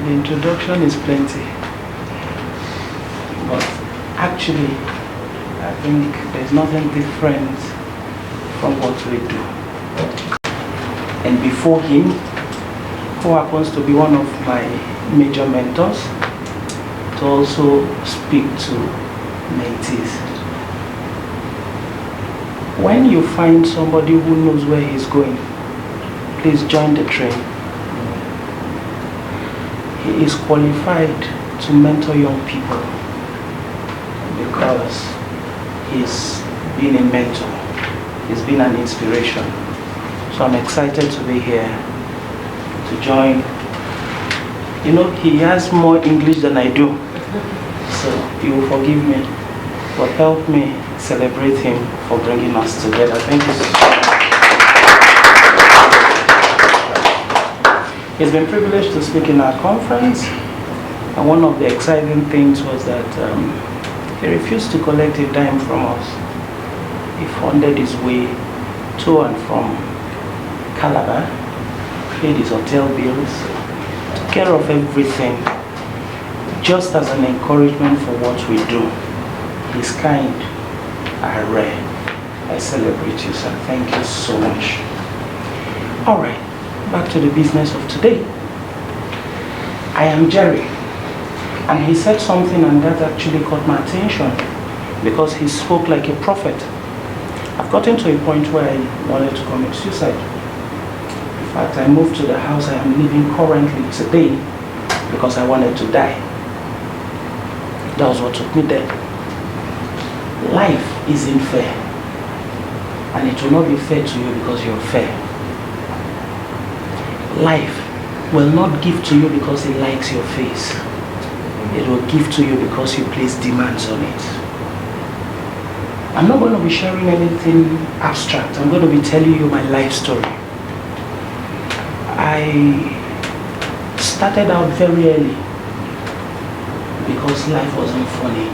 The introduction is plenty. But actually, I think there's nothing different from what we do. And before him, who happens to be one of my major mentors, to also speak to mentees. When you find somebody who knows where he's going, please join the train. He is qualified to mentor young people because he's been a mentor. He's been an inspiration. So I'm excited to be here to join. You know, he has more English than I do. So you will forgive me, but help me celebrate him for bringing us together. Thank you so much. It's been privileged to speak in our conference, and one of the exciting things was that he refused to collect a dime from us. He funded his way to and from Calabar, paid his hotel bills, took care of everything, just as an encouragement for what we do. His kind are rare. I celebrate you, sir. Thank you so much. All right, back to the business of today. I am Jerry, and he said something, and that actually caught my attention because he spoke like a prophet. I've gotten to a point where I wanted to commit suicide. In fact, I moved to the house I am living currently today because I wanted to die. That was what took me there. Life isn't fair, and it will not be fair to you because you're fair. Life will not give to you because it likes your face. It will give to you because you place demands on it. I'm not going to be sharing anything abstract. I'm going to be telling you my life story. I started out very early because life wasn't funny.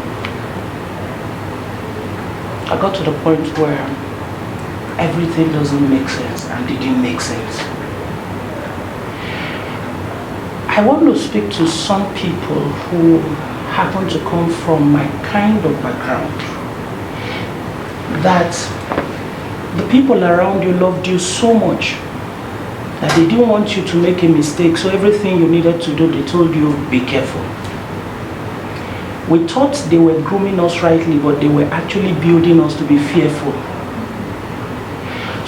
I got to the point where everything doesn't make sense and didn't make sense. I want to speak to some people who happen to come from my kind of background. That the people around you loved you so much that they didn't want you to make a mistake, so everything you needed to do, they told you, be careful. We thought they were grooming us rightly, but they were actually building us to be fearful.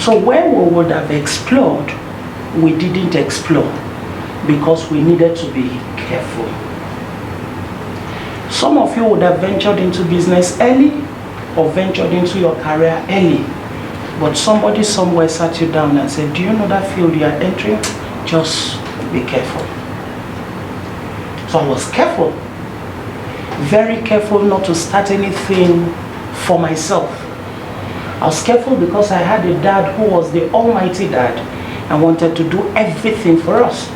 So where we would have explored, we didn't explore because we needed to be careful. Some of you would have ventured into business early or ventured into your career early, but somebody somewhere sat you down and said, do you know that field you are entering? Just be careful. So I was careful. Very careful not to start anything for myself. I was careful because I had a dad who was the almighty dad and wanted to do everything for us.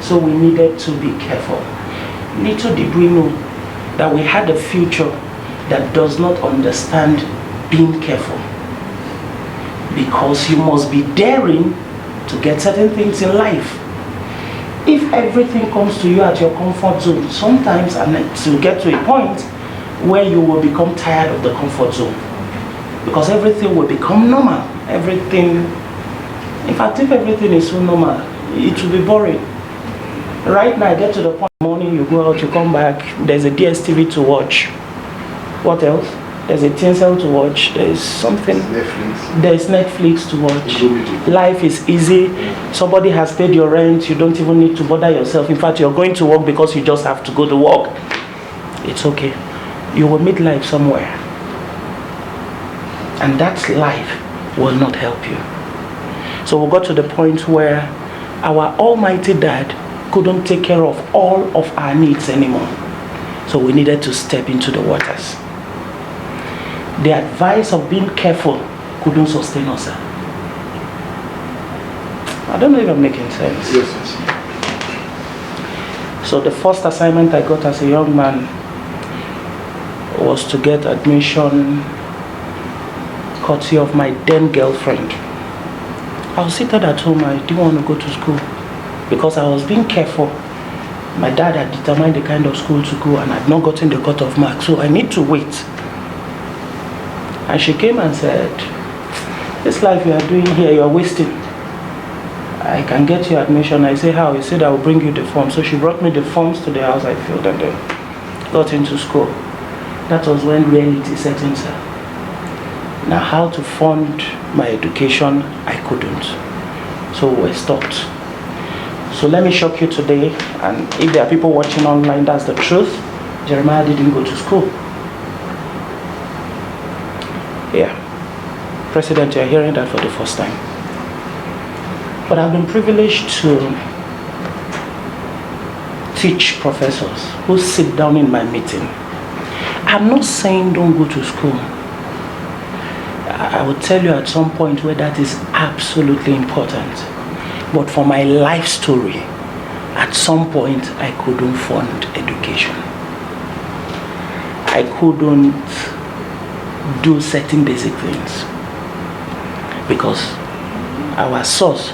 So we needed to be careful. Little did we know that we had a future that does not understand being careful. Because you must be daring to get certain things in life. If everything comes to you at your comfort zone, sometimes and to get to a point where you will become tired of the comfort zone. Because everything will become normal. Everything, in fact, if everything is so normal, it will be boring. Right now, I get to the point in the morning, you go out, you come back, there's a DSTV to watch. What else? There's a tinsel to watch. There's something. There's Netflix to watch. Life is easy. Somebody has paid your rent. You don't even need to bother yourself. In fact, you're going to work because you just have to go to work. It's okay. You will meet life somewhere. And that life will not help you. So we got to the point where our almighty dad couldn't take care of all of our needs anymore. So we needed to step into the waters. The advice of being careful couldn't sustain us. I don't know if I'm making sense. Yes. So the first assignment I got as a young man was to get admission courtesy of my then girlfriend. I was seated at home. I didn't want to go to school because I was being careful My dad had determined the kind of school to go and had not gotten the cut-off mark, so I need to wait. And she came and said, this life you are doing here, you are wasting. I can get you admission. I say, how? He said, I will bring you the form. So she brought me the forms to the house. I filled and then got into school. That was when reality set in, sir. Now, how to fund my education, I couldn't. So we stopped. So let me shock you today, and if there are people watching online, that's the truth. Jeremiah didn't go to school. Yeah. President, you're hearing that for the first time. But I've been privileged to teach professors who sit down in my meeting. I'm not saying don't go to school. I will tell you at some point where that is absolutely important. But for my life story, at some point I couldn't fund education. I couldn't do certain basic things because our source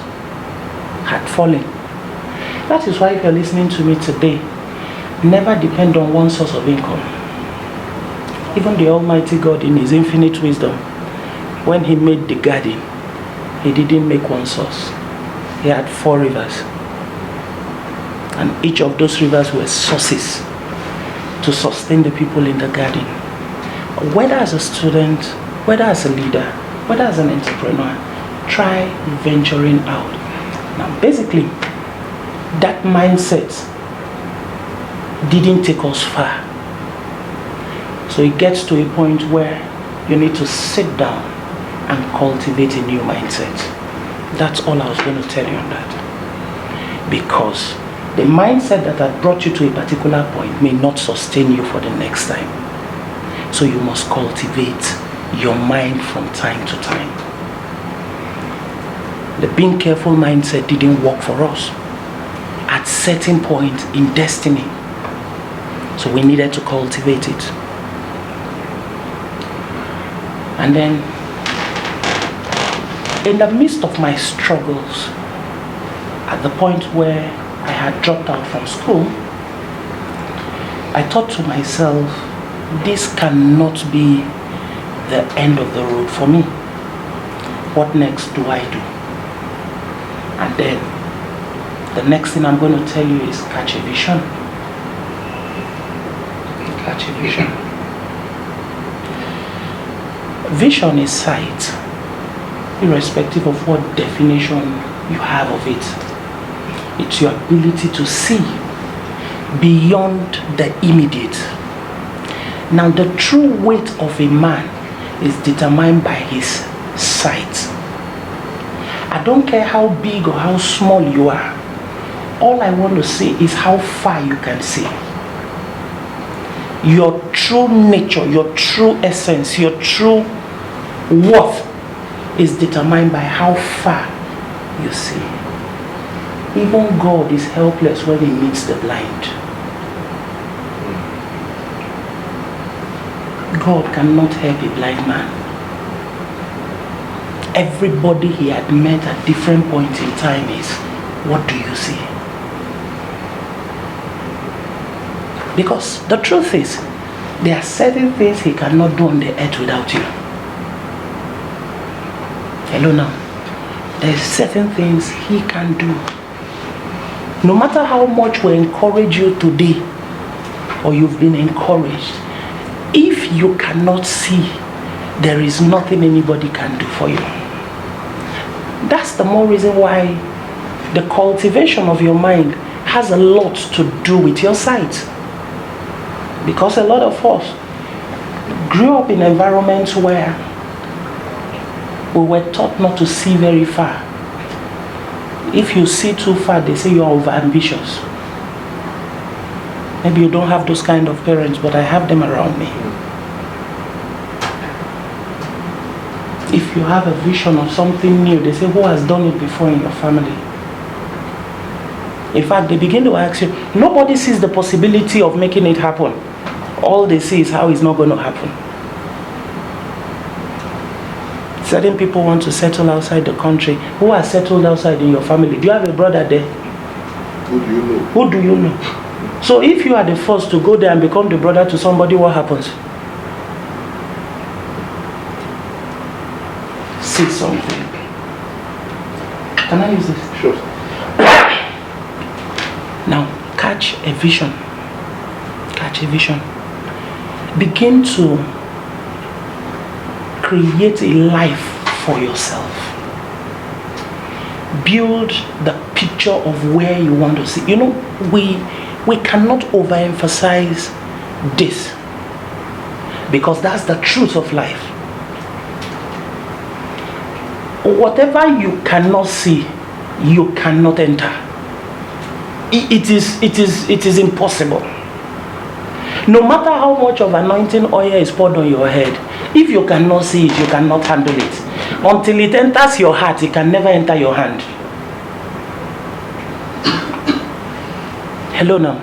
had fallen. That is why if you're listening to me today, never depend on one source of income. Even the Almighty God in His infinite wisdom, when He made the garden, He didn't make one source. He had 4 rivers. And each of those rivers were sources to sustain the people in the garden. Whether as a student, whether as a leader, whether as an entrepreneur, try venturing out. Now, basically, that mindset didn't take us far. So it gets to a point where you need to sit down and cultivate a new mindset. That's all I was going to tell you on that. Because the mindset that had brought you to a particular point may not sustain you for the next time. So you must cultivate your mind from time to time. The being careful mindset didn't work for us at certain point in destiny. So we needed to cultivate it. And then, in the midst of my struggles, at the point where I had dropped out from school, I thought to myself, this cannot be the end of the road for me. What next do I do? And then, the next thing I'm going to tell you is catch a vision. Catch a vision. Vision is sight, irrespective of what definition you have of it. It's your ability to see beyond the immediate. Now, the true weight of a man is determined by his sight. I don't care how big or how small you are. All I want to see is how far you can see. Your true nature, your true essence, your true worth is determined by how far you see. Even God is helpless when He meets the blind. God cannot help a blind man. Everybody He had met at different points in time is, what do you see? Because the truth is, there are certain things He cannot do on the earth without you. Hello now. There are certain things He can do. No matter how much we encourage you today, or you've been encouraged, if you cannot see, there is nothing anybody can do for you. That's the more reason why the cultivation of your mind has a lot to do with your sight. Because a lot of us grew up in environments where we were taught not to see very far. If you see too far, they say you are over-ambitious. Maybe you don't have those kind of parents, but I have them around me. If you have a vision of something new, they say, who has done it before in your family? In fact, they begin to ask you, nobody sees the possibility of making it happen. All they see is how it's not going to happen. Certain people want to settle outside the country. Who has settled outside in your family? Do you have a brother there? Who do you know? Who do you know? So if you are the first to go there and become the brother to somebody, what happens? Say something. Can I use this? Sure. Now, catch a vision. Catch a vision. Begin to create a life for yourself. Build the picture of where you want to see. You know, we cannot overemphasize this, because that's the truth of life. Whatever you cannot see, you cannot enter. It is impossible. No matter how much of anointing oil is poured on your head, if you cannot see it, you cannot handle it. Until it enters your heart, it can never enter your hand. Hello now.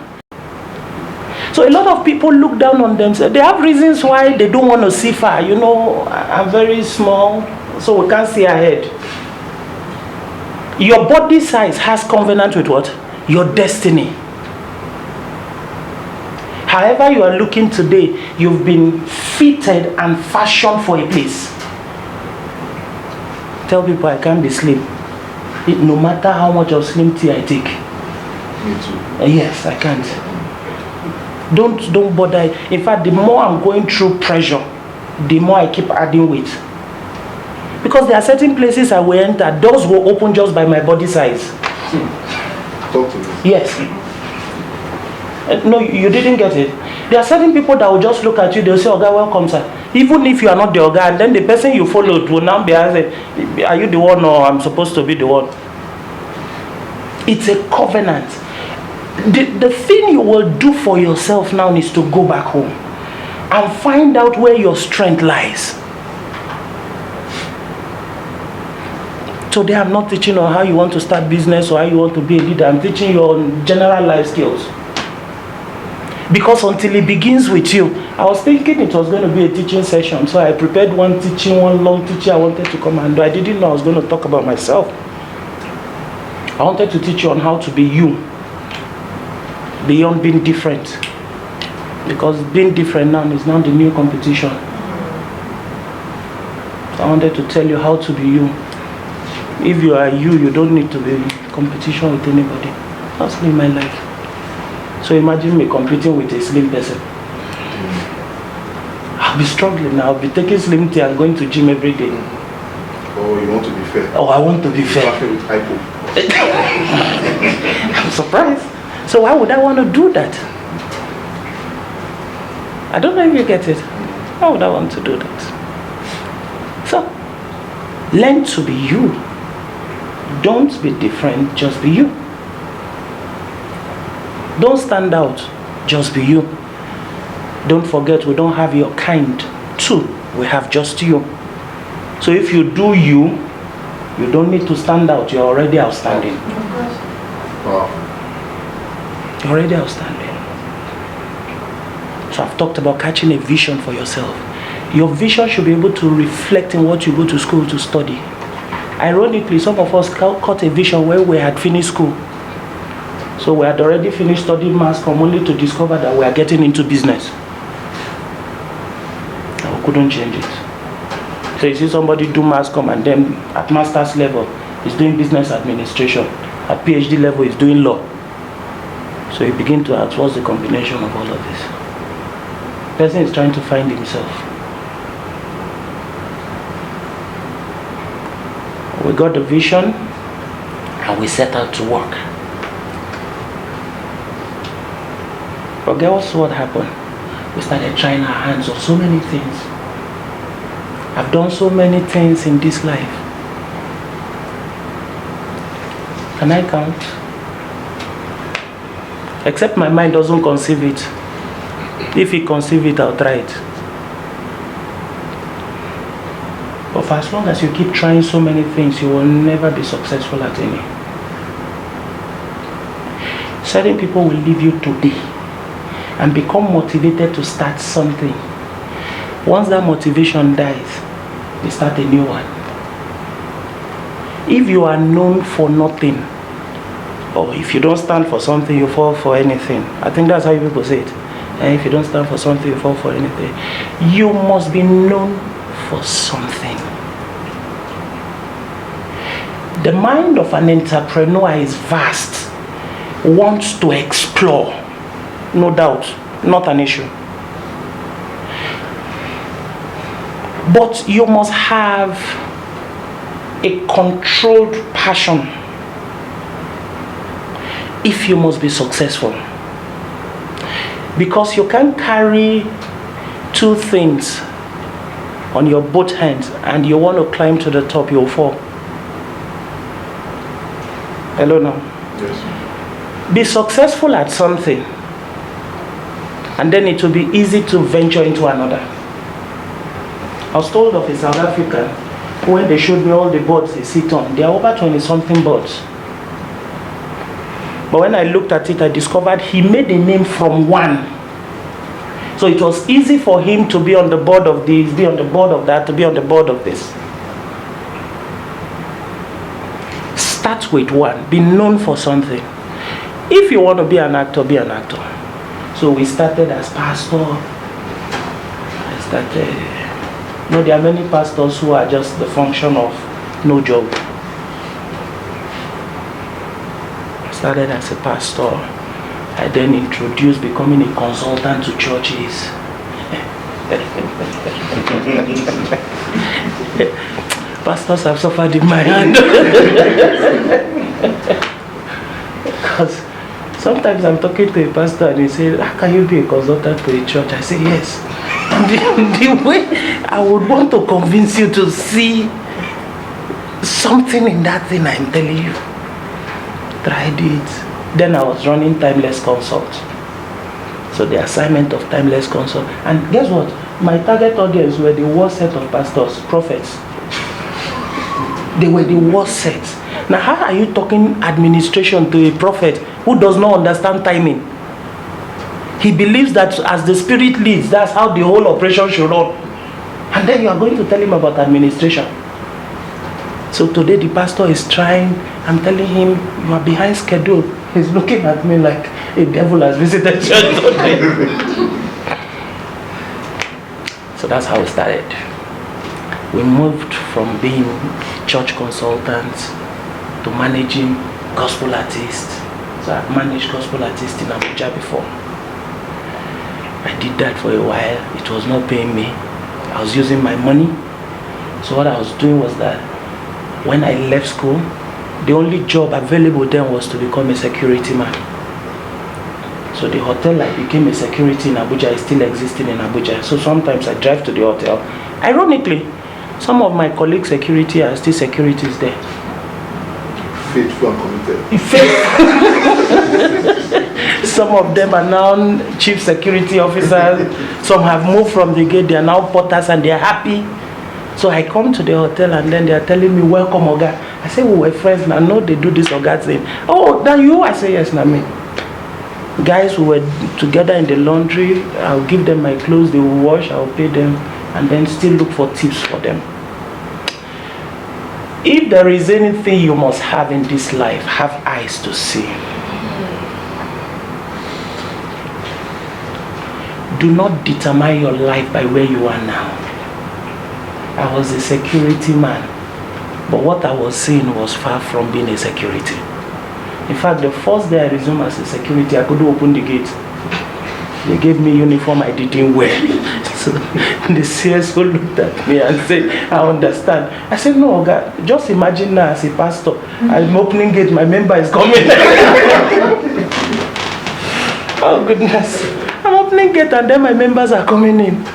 So a lot of people look down on themselves. They have reasons why they don't want to see far. You know, I'm very small, so we can't see ahead. Your body size has covenant with what? Your destiny. However you are looking today, you've been fitted and fashioned for a place. Tell people I can't be slim. No matter how much of slim tea I take. Me too. Yes, I can't. Don't bother. In fact, the more I'm going through pressure, the more I keep adding weight. Because there are certain places I will enter, doors will open just by my body size. Talk to me. Yes. No, you didn't get it. There are certain people that will just look at you, they'll say, Oga, welcome, sir. Even if you are not the Oga, and then the person you followed will now be asking, are you the one or I'm supposed to be the one? It's a covenant. The thing you will do for yourself now is to go back home and find out where your strength lies. Today I'm not teaching on how you want to start business or how you want to be a leader. I'm teaching you on general life skills. Because until it begins with you, I was thinking it was going to be a teaching session. So I prepared one long teaching I wanted to come and do. I didn't know I was going to talk about myself. I wanted to teach you on how to be you, beyond being different. Because being different now is now the new competition. So I wanted to tell you how to be you. If you are you, you don't need to be in competition with anybody. That's been my life. So imagine me competing with a slim person. I'll be struggling now. I'll be taking slim tea and going to gym every day. Oh, you want to be fair? Oh, I want to be fair. With hypo. I'm surprised. So why would I want to do that? I don't know if you get it. Why would I want to do that? So, learn to be you. Don't be different, just be you. Don't stand out, just be you. Don't forget, we don't have your kind too. We have just you. So if you do you, you don't need to stand out. You're already outstanding. Wow. You're already outstanding. So I've talked about catching a vision for yourself. Your vision should be able to reflect in what you go to school to study. Ironically, some of us caught a vision where we had finished school. So we had already finished studying mass comm only to discover that we are getting into business. And we couldn't change it. So you see somebody do mass comm and then at master's level is doing business administration. At PhD level is doing law. So you begin to ask, what's the combination of all of this? The person is trying to find himself. We got the vision and we set out to work. But guess what happened? We started trying our hands on so many things. I've done so many things in this life. Can I count? Except my mind doesn't conceive it. If it conceives it, I'll try it. But for as long as you keep trying so many things, you will never be successful at any. Certain people will leave you today and become motivated to start something. Once that motivation dies, they start a new one. If you are known for nothing, Or if you don't stand for something, you fall for anything. I think that's how people say it. And if you don't stand for something, you fall for anything. You must be known for something. The mind of an entrepreneur is vast, wants to explore, no doubt, not an issue. But you must have a controlled passion if you must be successful. Because you can't carry two things on your both hands and you want to climb to the top, you'll fall. Hello now. Yes. Be successful at something, and then it will be easy to venture into another. I was told of a South African, when they showed me all the boards they sit on, there are over 20 something boards. But when I looked at it, I discovered he made a name from one. So it was easy for him to be on the board of this, be on the board of that, to be on the board of this. Start with one. Be known for something. If you want to be an actor, be an actor. So we started as pastor. There are many pastors who are just the function of no job. I started as a pastor. I then introduced becoming a consultant to churches. Pastors have suffered in my hand. Because sometimes I'm talking to a pastor and he says, how can you be a consultant to a church? I say, yes. The way I would want to convince you to see something in that thing I'm telling you. Tried it. Then I was running Timeless Consult. So the assignment of Timeless Consult. And guess what? My target audience were the worst set of pastors, prophets. They were the worst set. Now, how are you talking administration to a prophet who does not understand timing? He believes that as the Spirit leads, that's how the whole operation should run. And then you are going to tell him about administration. So today the pastor is trying, I'm telling him, you are behind schedule. He's looking at me like a devil has visited church today. So that's how we started. We moved from being church consultants to managing gospel artists. So I've managed gospel artists in Abuja before. I did that for a while. It was not paying me. I was using my money. So what I was doing was that when I left school, the only job available then was to become a security man. So the hotel I became a security in Abuja is still existing in Abuja. So sometimes I drive to the hotel. Ironically, some of my colleagues' security are still securities there. Faithful and committed. Some of them are now chief security officers. Some have moved from the gate. They are now porters and they are happy. So I come to the hotel and then they are telling me, welcome, Oga. I say, we were friends now. No, they do this Oga thing. Oh, that you? I say, yes, not me. Guys who were together in the laundry, I'll give them my clothes, they will wash, I'll pay them, and then still look for tips for them. If there is anything you must have in this life, have eyes to see. Do not determine your life by where you are now. I was a security man, but what I was seeing was far from being a security. In fact, the first day I resumed as a security, I couldn't open the gate. They gave me uniform I didn't wear. So the CSO looked at me and said, I understand. I said, no, God, just imagine now as a pastor, I'm opening gate, my member is coming. Oh goodness. I'm opening gate and then my members are coming in.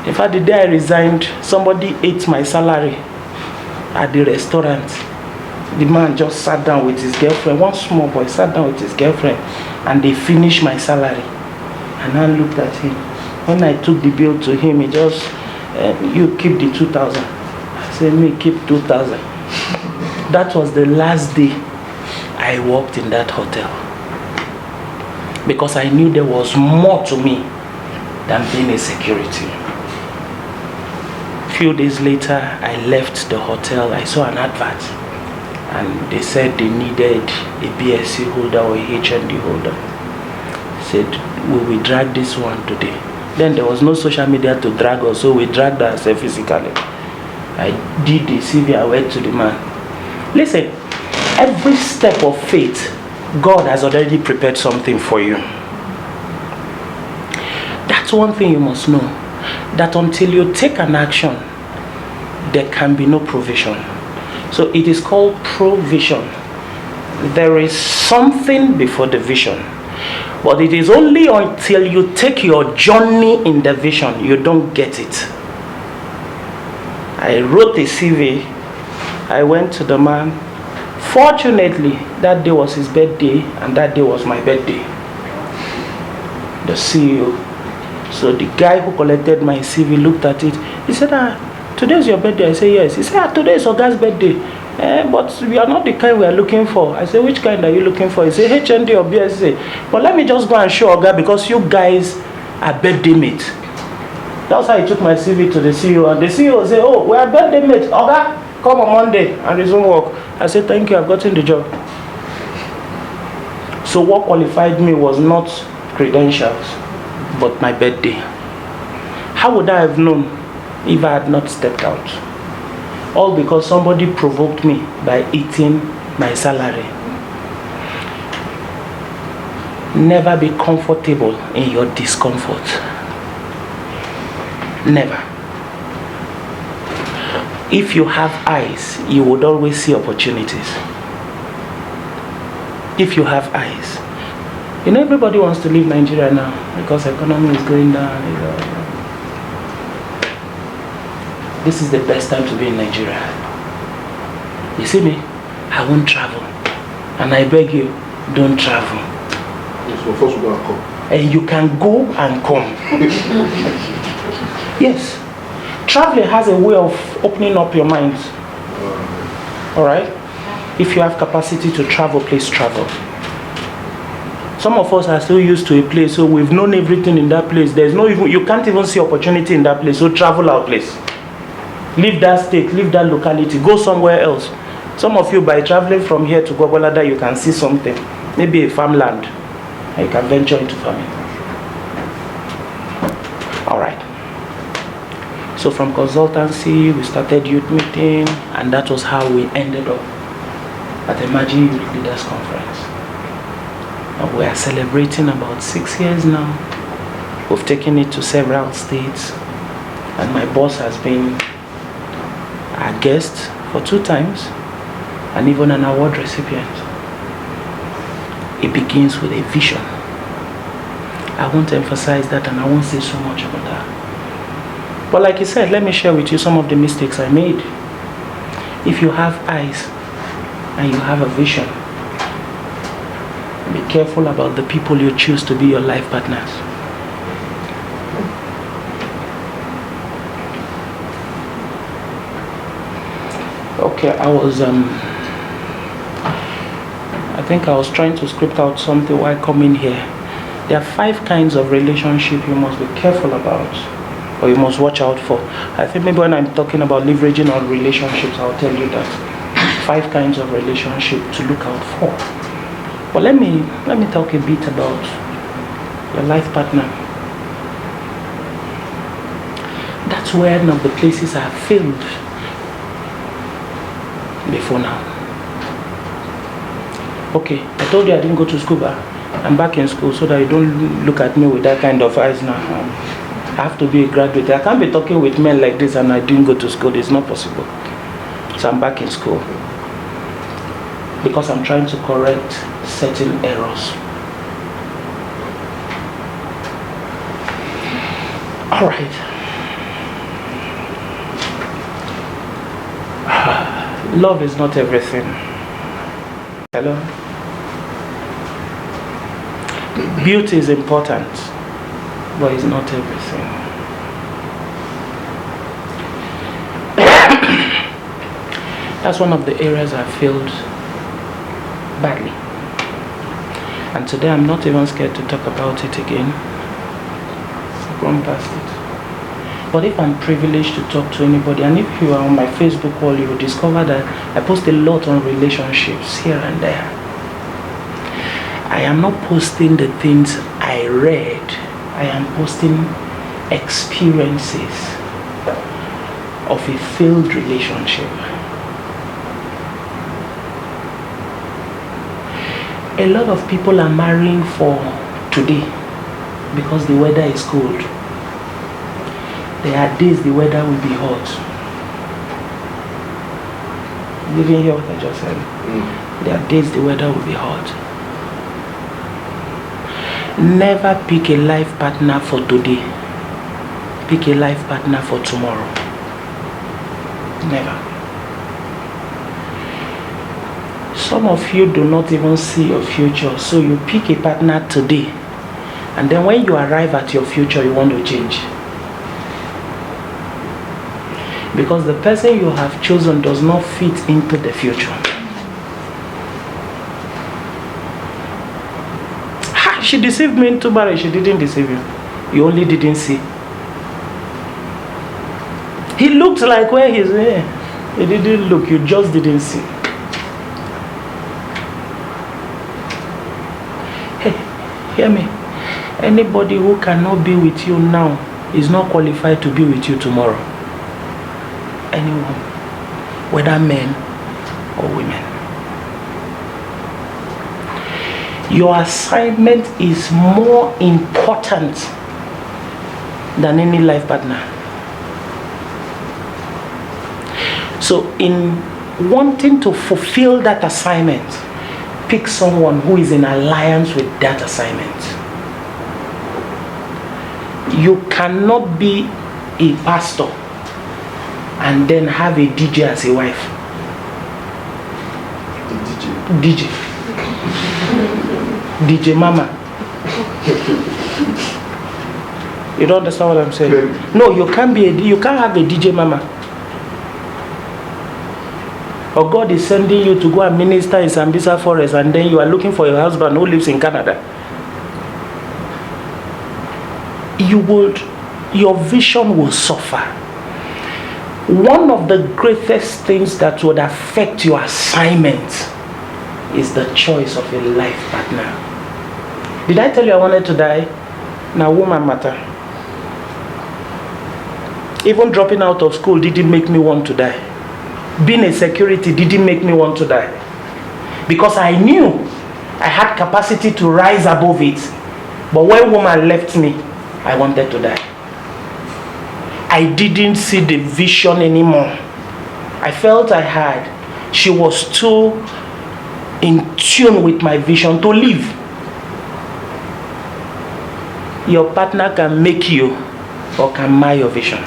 In fact, the day I resigned, somebody ate my salary at the restaurant. The man just sat down with his girlfriend. One small boy sat down with his girlfriend and they finished my salary. And I looked at him. When I took the bill to him, he just, you keep the 2,000. I said, me keep 2,000. That was the last day I worked in that hotel. Because I knew there was more to me than being a security. A few days later, I left the hotel. I saw an advert. and they said they needed a BSc holder or a HND holder. Said, will we drag this one today? Then there was no social media to drag us, so we dragged ourselves physically. I did the CV, I went to the man. Listen, every step of faith, God has already prepared something for you. That's one thing you must know, that until you take an action, there can be no provision. So it is called provision. There is something before the vision. But it is only until you take your journey in the vision, you don't get it. I wrote a CV. I went to the man. Fortunately, that day was his birthday, and that day was my birthday. The CEO. So the guy who collected my CV looked at it. He said, today is your birthday? I said, yes. He said, today is Oga's birthday. But we are not the kind we are looking for. I said, which kind are you looking for? He said, HND or BSc. But let me just go and show Oga, because you guys are birthday mates. That's how I took my CV to the CEO. And the CEO said, oh, we are birthday mates. Oga, come on Monday and resume work. I said, thank you, I've gotten the job. So what qualified me was not credentials, but my birthday. How would I have known if I had not stepped out? All because somebody provoked me by eating my salary. Never be comfortable in your discomfort. Never. If you have eyes, you would always see opportunities. If you have eyes. You know, everybody wants to leave Nigeria now because the economy is going down. This is the best time to be in Nigeria. You see me? I won't travel. And I beg you, don't travel. Yes, well, first we go and come. And you can go and come. Yes. Traveling has a way of opening up your mind. Alright? If you have capacity to travel, please travel. Some of us are still used to a place, so we've known everything in that place. There's no even, you can't even see opportunity in that place, so travel our place. Leave that state, leave that locality, go somewhere else. Some of you, by traveling from here to Gwagwalada, you can see something. Maybe a farmland, and you can venture into farming. Alright. So from consultancy, we started youth meeting, and that was how we ended up at Emerging Youth Leaders Conference. And we are celebrating about 6 years now. We've taken it to several states, and my boss has been a guest for 2 times, and even an award recipient. It begins with a vision. I want to emphasize that, and I won't say so much about that. But like I said, let me share with you some of the mistakes I made. If you have eyes and you have a vision, be careful about the people you choose to be your life partners. Okay, I think I was trying to script out something while coming here. There are 5 kinds of relationship you must be careful about, or you must watch out for. I think maybe when I'm talking about leveraging on relationships, I'll tell you that 5 kinds of relationship to look out for. But let me talk a bit about your life partner. That's one of the places I have failed before now. Okay, I told you I didn't go to school, but I'm back in school, so that you don't look at me with that kind of eyes now. I have to be a graduate. I can't be talking with men like this and I didn't go to school. It's not possible. So I'm back in school because I'm trying to correct certain errors. All right. Love is not everything. Hello? Beauty is important, but it's not everything. That's one of the areas I failed badly. And today I'm not even scared to talk about it again. I've gone past it. But if I'm privileged to talk to anybody, and if you are on my Facebook wall, you will discover that I post a lot on relationships here and there. I am not posting the things I read. I am posting experiences of a failed relationship. A lot of people are marrying for today because the weather is cold. There are days the weather will be hot. You didn't hear what I just said? There are days the weather will be hot. Never pick a life partner for today. Pick a life partner for tomorrow. Never. Some of you do not even see your future, so you pick a partner today, and then when you arrive at your future, you want to change. Because the person you have chosen does not fit into the future. She deceived me into marriage. She didn't deceive you. You only didn't see. He looked like where he's there. He didn't look. You just didn't see. Hey, hear me. Anybody who cannot be with you now is not qualified to be with you tomorrow. Anyone, whether men or women. Your assignment is more important than any life partner. So in wanting to fulfill that assignment, pick someone who is in alliance with that assignment. You cannot be a pastor and then have a DJ as a wife. DJ. DJ Mama. You don't understand what I'm saying? No, you can't have a DJ Mama. Or God is sending you to go and minister in Sambisa Forest, and then you are looking for your husband who lives in Canada. Your vision will suffer. One of the greatest things that would affect your assignment is the choice of a life partner. Did I tell you I wanted to die? Now, woman matter. Even dropping out of school didn't make me want to die. Being a security didn't make me want to die. Because I knew I had capacity to rise above it. But when woman left me, I wanted to die. I didn't see the vision anymore. I felt I had. She was too in tune with my vision to live. Your partner can make you or can mar your vision.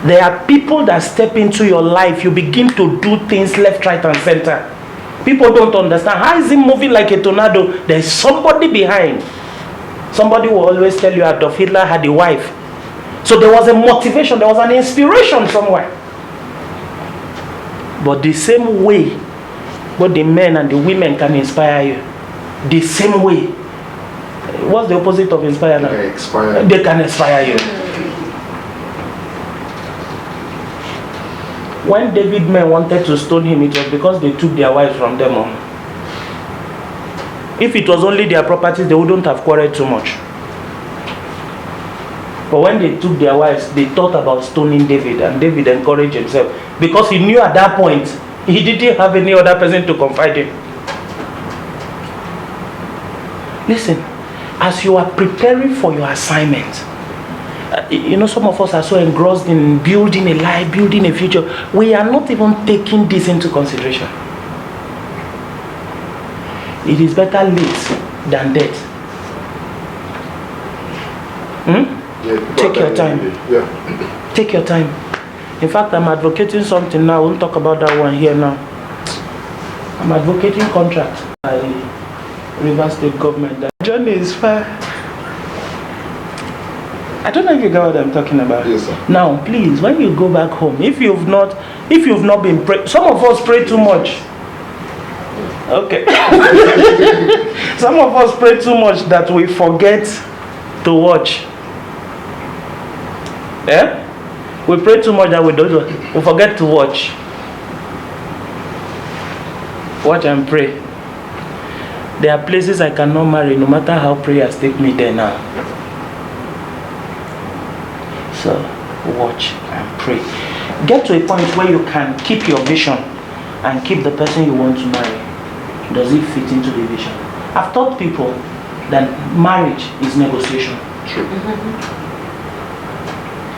There are people that step into your life, you begin to do things left, right, and center. People don't understand. How is it moving like a tornado? There's somebody behind. Somebody will always tell you Adolf Hitler had a wife. So there was a motivation, there was an inspiration somewhere. But the same way, both the men and the women can inspire you. The same way. What's the opposite of inspire now? They can inspire you. When David men wanted to stone him, it was because they took their wives from them on. If it was only their properties, they wouldn't have quarreled too much. But when they took their wives, they thought about stoning David, and David encouraged himself because he knew at that point he didn't have any other person to confide in. Listen, as you are preparing for your assignment, some of us are so engrossed in building a life, building a future. We are not even taking this into consideration. It is better late than dead. Take your time. Yeah. Take your time. In fact, I'm advocating something now. I won't talk about that one here now. I'm advocating contract by River State government. The journey is far. I don't know if you get what I'm talking about. Yes, sir. Now, please, when you go back home, if you've not been praying, some of us pray too much. Okay. Some of us pray too much that we forget to watch. We pray too much that we forget to watch. Watch and pray. There are places I cannot marry no matter how prayers take me there now. So watch and pray. Get to a point where you can keep your vision and keep the person you want to marry. Does it fit into the vision? I've taught people that marriage is negotiation. True.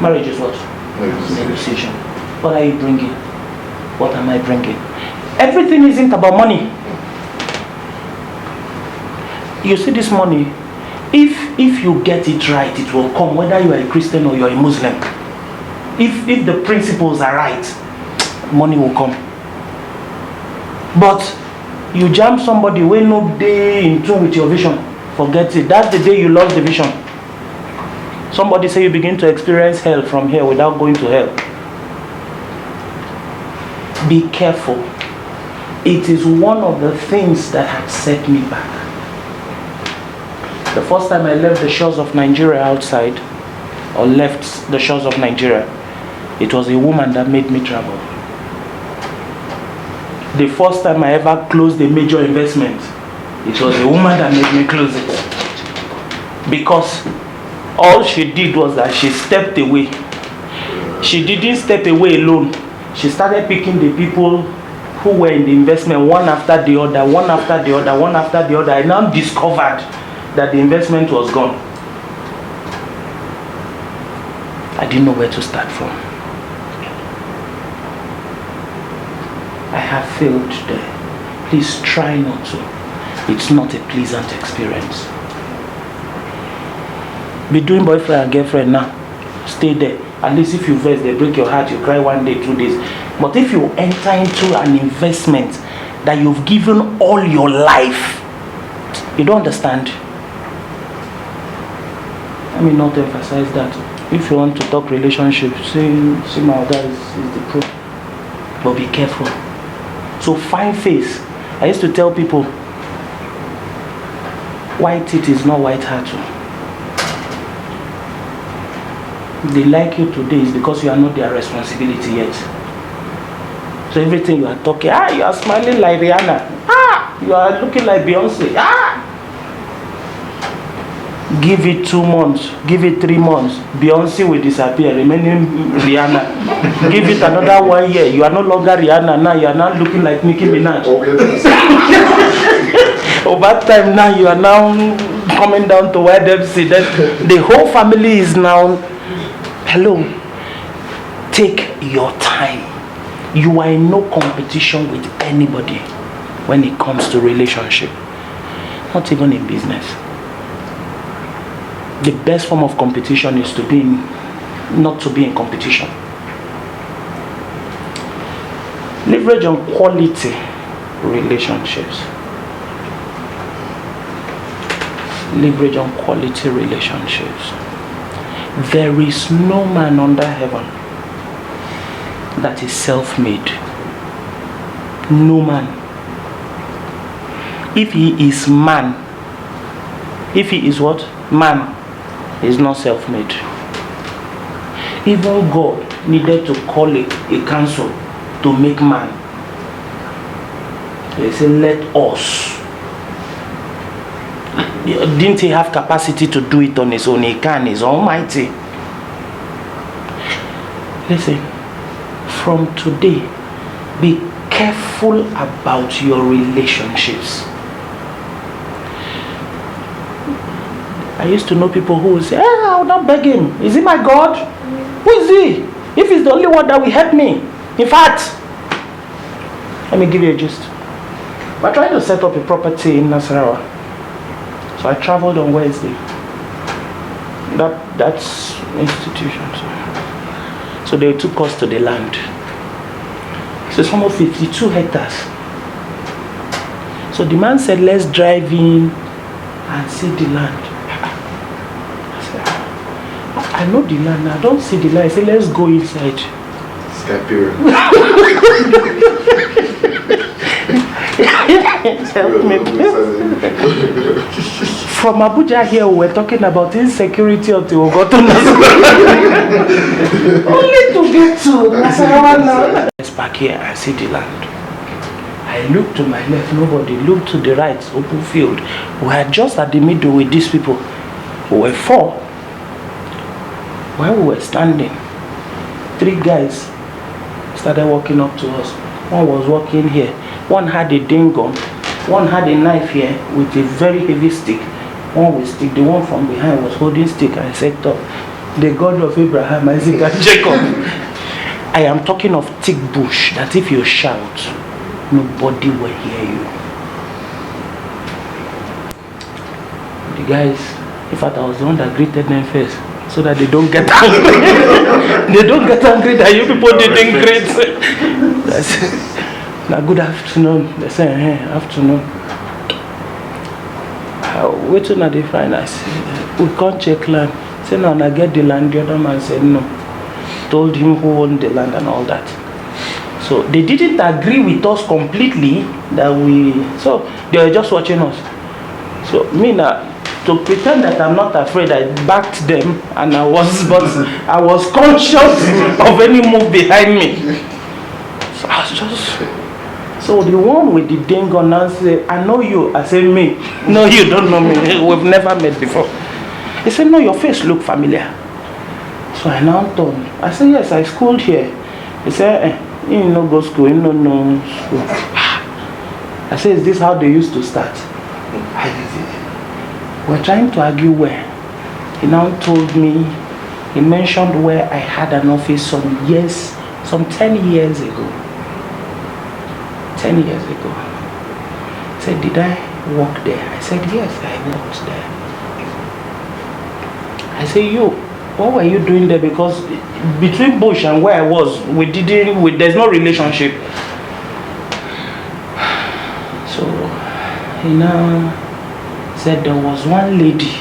Marriage is what? Negotiation. What are you bringing? What am I bringing? Everything isn't about money. You see this money, if you get it right, it will come, whether you are a Christian or you are a Muslim. If the principles are right, money will come. But you jam somebody when no day in tune with your vision, forget it. That's the day you lost the vision. Somebody say you begin to experience hell from here without going to hell. Be careful. It is one of the things that had set me back. The first time I left the shores of Nigeria outside, or left the shores of Nigeria, it was a woman that made me travel. The first time I ever closed a major investment, it was a woman that made me close it. Because all she did was that she stepped away. She didn't step away alone. She started picking the people who were in the investment one after the other, one after the other, one after the other. I now discovered that the investment was gone. I didn't know where to start from. I have failed there. Please try not to. It's not a pleasant experience. Be doing boyfriend and girlfriend now. Stay there. At least if you vex, they break your heart, you cry 1 day, 2 days. But if you enter into an investment that you've given all your life, you don't understand. Let me not emphasize that. If you want to talk relationship, see my other is the pro. But be careful. So fine face. I used to tell people, white teeth is not white heart. They like you today is because you are not their responsibility yet. So everything you are talking, you are smiling like Rihanna. You are looking like Beyonce. Give it 2 months, give it 3 months, Beyonce will disappear, remaining Rihanna. Give it another 1 year, you are no longer Rihanna now, you are now looking like Nicki Minaj. Over time now, you are now coming down to where them see that the whole family is now, hello, take your time. You are in no competition with anybody when it comes to relationship, not even in business. The best form of competition is not to be in competition. Leverage on quality relationships. Leverage on quality relationships. There is no man under heaven that is self-made. No man. If he is man, if he is what? Man. Is not self-made. Even God needed to call a council to make man. They said, let us. Didn't he have capacity to do it on his own? He can. He's almighty. Listen, from today, be careful about your relationships. I used to know people who would say, I will not beg him. Is he my God? Who is he? If he's the only one that will help me. In fact, let me give you a gist. We're trying to set up a property in Nasarawa. So I traveled on Wednesday. That's institution. So they took us to the land. So it's almost 52 hectares. So the man said, let's drive in and see the land. I know the land, I don't see the land. I say, let's go inside. Sky period. Help me. From Abuja here, we were talking about insecurity until we got to only to get to Nasarawa now. Let's back here and see the land. I looked to my left, nobody. Looked to the right, open field. We were just at the middle with these people. We were 4. While we were standing, 3 guys started walking up to us. One was walking here. One had a ding gun. One had a knife here with a very heavy stick. One with stick. The one from behind was holding stick. I said, "Top, the God of Abraham, Isaac, and Jacob." I am talking of thick bush that if you shout, nobody will hear you. The guys, in fact, I was the one that greeted them first, so that they don't get angry. They don't get angry that you people didn't greet. Now, good afternoon. They say, "Hey, afternoon." Waiting at the fine. I said, "We can't check land." Say, "No, I get the land." The other man said, "No." Told him who owned the land and all that. So they didn't agree with us completely that so they were just watching us. So me now, to pretend that I'm not afraid, I backed them, and I was conscious of any move behind me. So I was just. So the one with the ding gun now said, "I know you." I said, "Me? No, you don't know me. We've never met before." He said, "No, your face look familiar." So I now turned. I said, "Yes, I schooled here." He said, "You no go school, you no know school." I said, "Is this how they used to start?" We're trying to argue where. He now told me, he mentioned where I had an office some 10 years ago. 10 years ago. He said, "Did I work there?" I said, "Yes, I worked there." I said, "What were you doing there?" Because between Bush and where I was, there's no relationship. So he now said there was one lady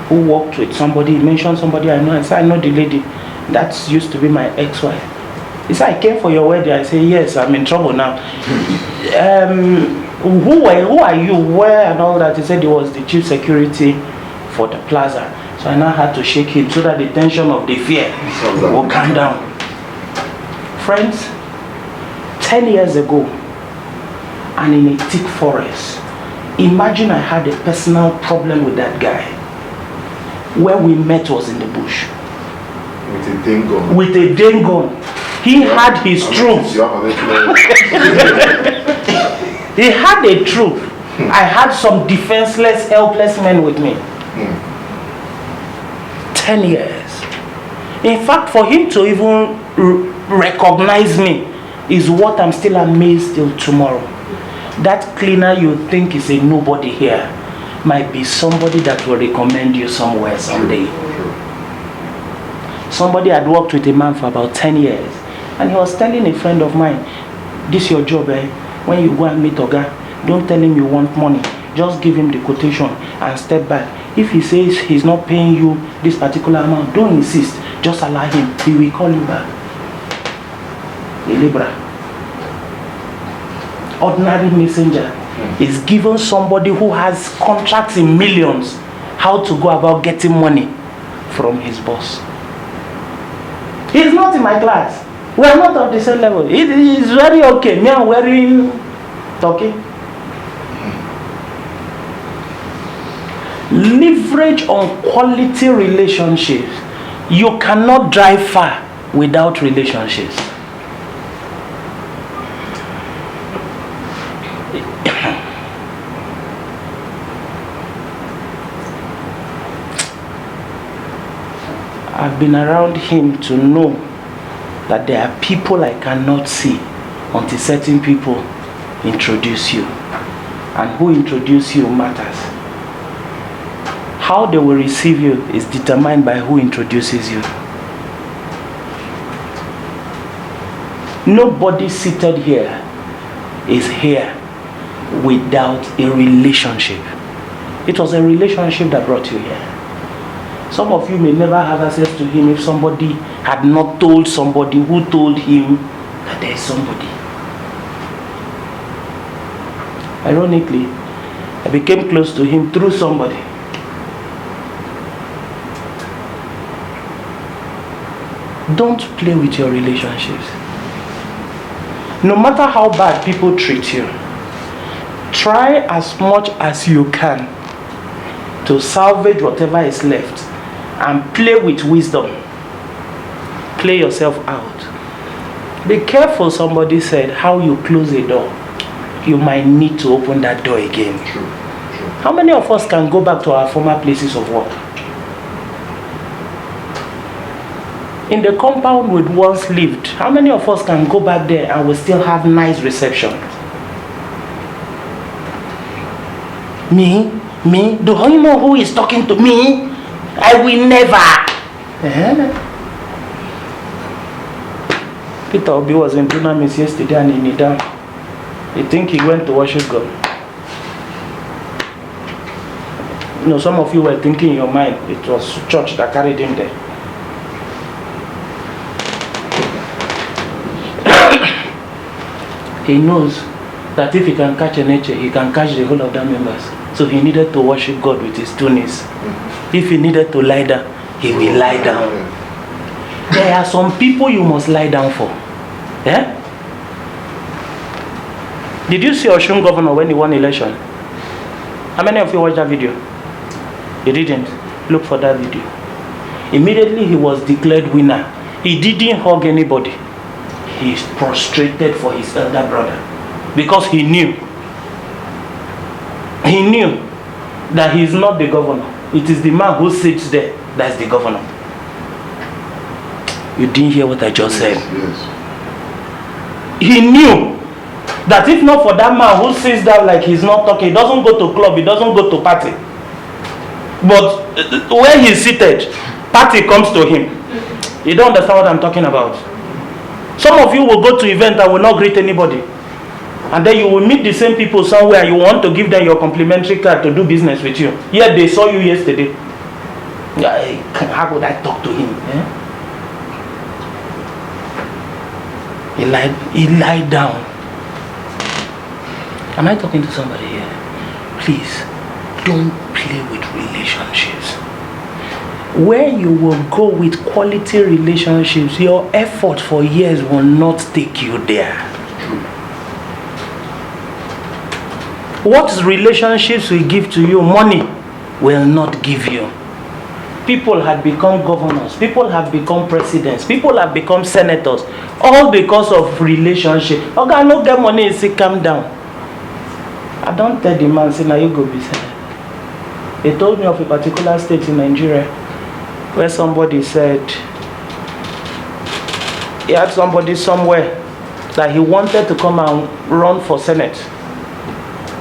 who worked with somebody. He mentioned somebody I know. I said, "I know the lady. That used to be my ex-wife." He said, "I came for your wedding." I said, "Yes, I'm in trouble now." Who are you? Where and all that? He said he was the chief security for the plaza. So I now had to shake him so that the tension of the fear will calm down. Friends, 10 years ago, and in a thick forest, imagine I had a personal problem with that guy. Where we met was in the bush. With a ding gun. With a ding gun. He had his troops. He had a troop. I had some defenseless, helpless men with me. 10 years. In fact, for him to even recognize me is what I'm still amazed till tomorrow. That cleaner you think is a nobody here might be somebody that will recommend you somewhere someday. Somebody had worked with a man for about 10 years, and he was telling a friend of mine, "This is your job, eh? When you go and meet Oga, don't tell him you want money. Just give him the quotation and step back. If he says he's not paying you this particular amount, don't insist. Just allow him. He will call you back." A Libra. Ordinary messenger is given somebody who has contracts in millions how to go about getting money from his boss. He's not in my class. We are not of the same level. It is very okay. Me, I'm wearing talking. Leverage on quality relationships. You cannot drive far without relationships. I've been around him to know that there are people I cannot see until certain people introduce you. And who introduce you matters. How they will receive you is determined by who introduces you. Nobody seated here is here without a relationship. It was a relationship that brought you here. Some of you may never have access to him if somebody had not told somebody who told him that there is somebody. Ironically, I became close to him through somebody. Don't play with your relationships. No matter how bad people treat you, try as much as you can to salvage whatever is left and play with wisdom. Play yourself out. Be careful, somebody said, how you close a door. You might need to open that door again. True. How many of us can go back to our former places of work? In the compound we once lived, how many of us can go back there and we still have nice reception? Me? Do you know who is talking to me? I will never. Peter Obi was in Dunamis yesterday and he knelt down. You think he went to worship God? You know, some of you were thinking in your mind it was church that carried him there. He knows that if he can catch a nature, he can catch the whole of the members. So he needed to worship God with his two knees. If he needed to lie down, he will lie down. There are some people you must lie down for. Yeah? Did you see Oshun governor when he won election? How many of you watched that video? You didn't? Look for that video. Immediately he was declared winner. He didn't hug anybody. He prostrated for his elder brother because he knew that he is not the governor. It is the man who sits there that's the governor. You didn't hear what I just said? Yes. He knew that if not for that man who sits down like he's not talking, he doesn't go to club, he doesn't go to party. But where he's seated, party comes to him. You don't understand what I'm talking about. Some of you will go to event and will not greet anybody. And then you will meet the same people somewhere and you want to give them your complimentary card to do business with you. Yet they saw you yesterday. How would I talk to him? He lied down. Am I talking to somebody here? Please, don't play with relationships. Where you will go with quality relationships, your effort for years will not take you there. What relationships will give to you, money will not give you. People have become governors, people have become presidents, people have become senators, all because of relationship. Okay, I don't get money and say calm down. I don't tell the man, say now you go be senator. They told me of a particular state in Nigeria where somebody said he had somebody somewhere that he wanted to come and run for Senate.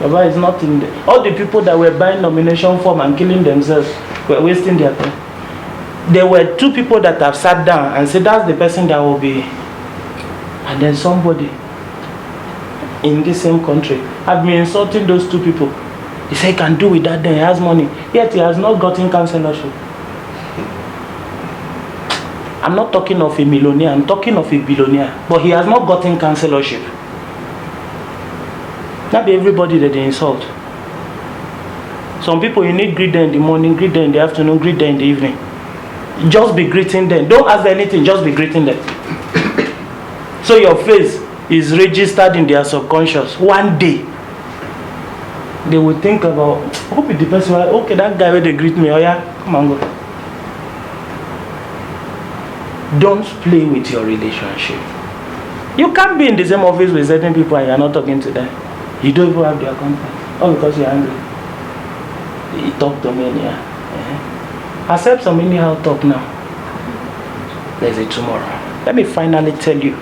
Baba is not in there. All the people that were buying nomination form and killing themselves were wasting their time. There were two people that have sat down and said that's the person that will be. And then somebody in the same country have been insulting those two people. He said he can do with that, then he has money. Yet he has not gotten councillorship. I'm not talking of a millionaire, I'm talking of a billionaire. But he has not gotten councillorship. Not be everybody that they insult. Some people you need greet them in the morning, greet them in the afternoon, greet them in the evening. Just be greeting them. Don't ask them anything, just be greeting them. So your face is registered in their subconscious. One day, they will think about, hope the person, okay, that guy where they greet me, oh yeah, come on, go. Don't play with your relationship. You can't be in the same office with certain people and you're not talking to them. You don't even have their contact. All because you're angry. You talk to me anyhow. Accept some anyhow talk now. There's a tomorrow. Let me finally tell you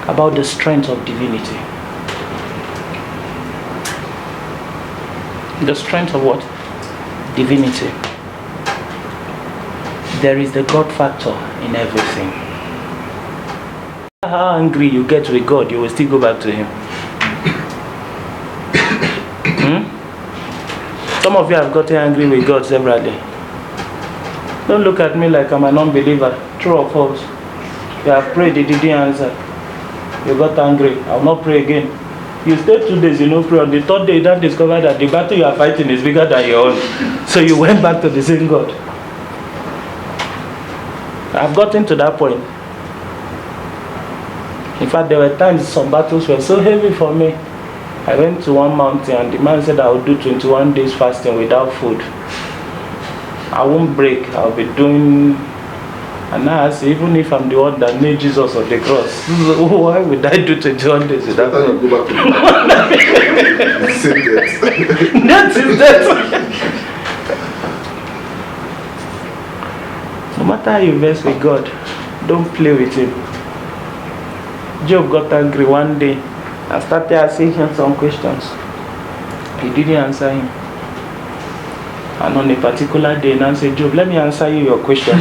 about the strength of divinity. The strength of what? Divinity. There is the God factor in everything. How angry you get with God, you will still go back to Him. Some of you have gotten angry with God severally. Don't look at me like I'm an unbeliever. True or false? You have prayed, He didn't answer. You got angry. I will not pray again. You stay 2 days, you know, pray. On the third day, you don't discover that the battle you are fighting is bigger than your own. So you went back to the same God. I've gotten to that point. In fact, there were times some battles were so heavy for me. I went to one mountain and the man said I would do 21 days fasting without food. I won't break. I'll be doing... And I asked, even if I'm the one that made Jesus on the cross, why would I do 21 days without food? You go back to the same death. That is that. No matter how you invest with God, don't play with Him. Job got angry one day and started asking him some questions. He didn't answer him. And on a particular day, now said, Job, let me answer you your question.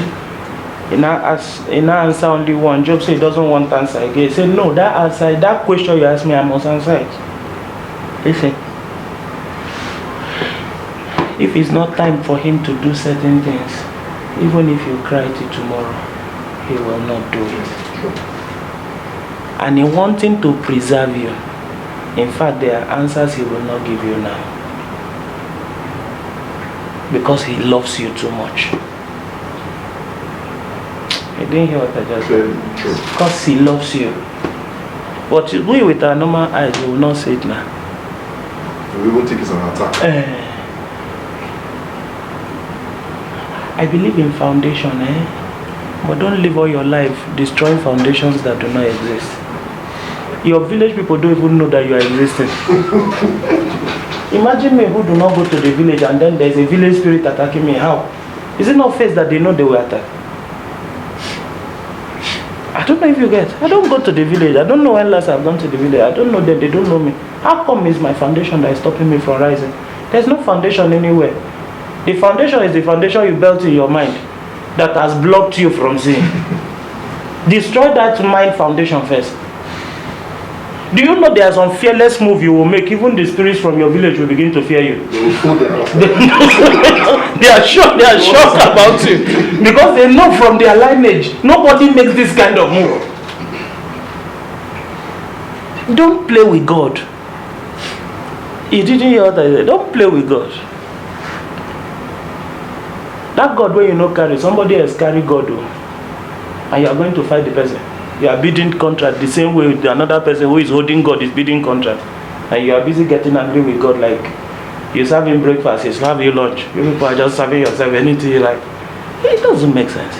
He now answer only one. Job said he doesn't want answer again. He said, no, that question you asked me, I must answer it. Listen. If it's not time for him to do certain things, even if you cry till tomorrow, he will not do it. And in wanting to preserve you, in fact, there are answers he will not give you now. Because he loves you too much. You didn't hear what I just said? Because he loves you. But we with our normal eyes, we will not say it now. We won't take it as an attack. I believe in foundation, but don't live all your life destroying foundations that do not exist. Your village people don't even know that you are existing. Imagine me who do not go to the village and then there's a village spirit attacking me. How? Is it not face that they know they were attacked? I don't know if you get. I don't go to the village. I don't know when last I've gone to the village. I don't know them. They don't know me. How come is my foundation that is stopping me from rising? There's no foundation anywhere. The foundation is the foundation you built in your mind that has blocked you from seeing. Destroy that mind foundation first. Do you know there are some fearless move you will make? Even the spirits from your village will begin to fear you. They are shocked about you because they know from their lineage nobody makes this kind of move. Don't play with God. You didn't hear what I said. Don't play with God. That God when you know carry, somebody else carry God, and you are going to fight the person. You are bidding contract the same way with another person who is holding God is bidding contract, and you are busy getting angry with God like you serve him breakfast, he's serving you lunch. You people are just serving yourself anything you like. It doesn't make sense.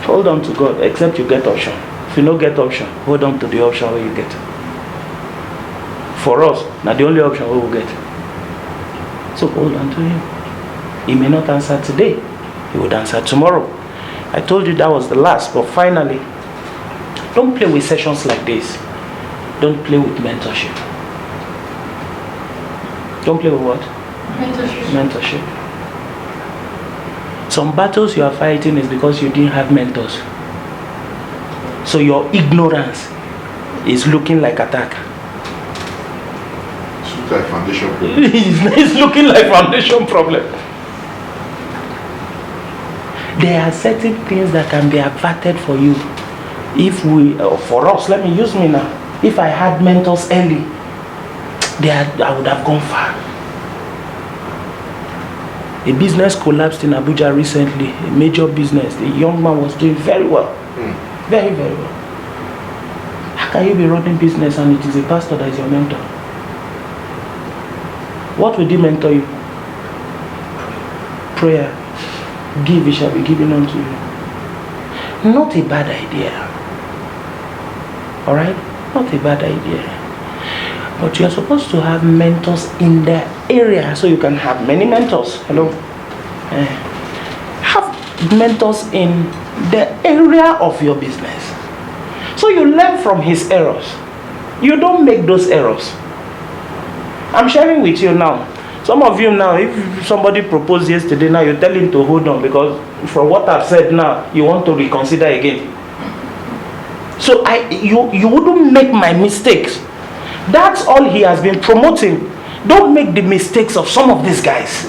Hold on to God, except you get option. If you don't get option, hold on to the option where you get. For us, now the only option we will get. So hold on to him. He may not answer today, he would answer tomorrow. I told you that was the last, but finally, don't play with sessions like this. Don't play with mentorship. Don't play with what? Mentorship. Some battles you are fighting is because you didn't have mentors. So your ignorance is looking like attack. It's like foundation problem. It's looking like foundation problem. There are certain things that can be averted for you. If we, for us, let me use me now. If I had mentors early, I would have gone far. A business collapsed in Abuja recently, a major business. The young man was doing very well. Very, very well. How can you be running business and it is a pastor that is your mentor? What will he mentor you? Prayer. Give, it shall be given unto you. Not a bad idea. Alright? Not a bad idea. But you're supposed to have mentors in the area so you can have many mentors. Hello? Have mentors in the area of your business. So you learn from his errors. You don't make those errors. I'm sharing with you now. Some of you now, if somebody proposed yesterday, now you tell him to hold on because from what I've said now, you want to reconsider again. So you wouldn't make my mistakes. That's all he has been promoting. Don't make the mistakes of some of these guys.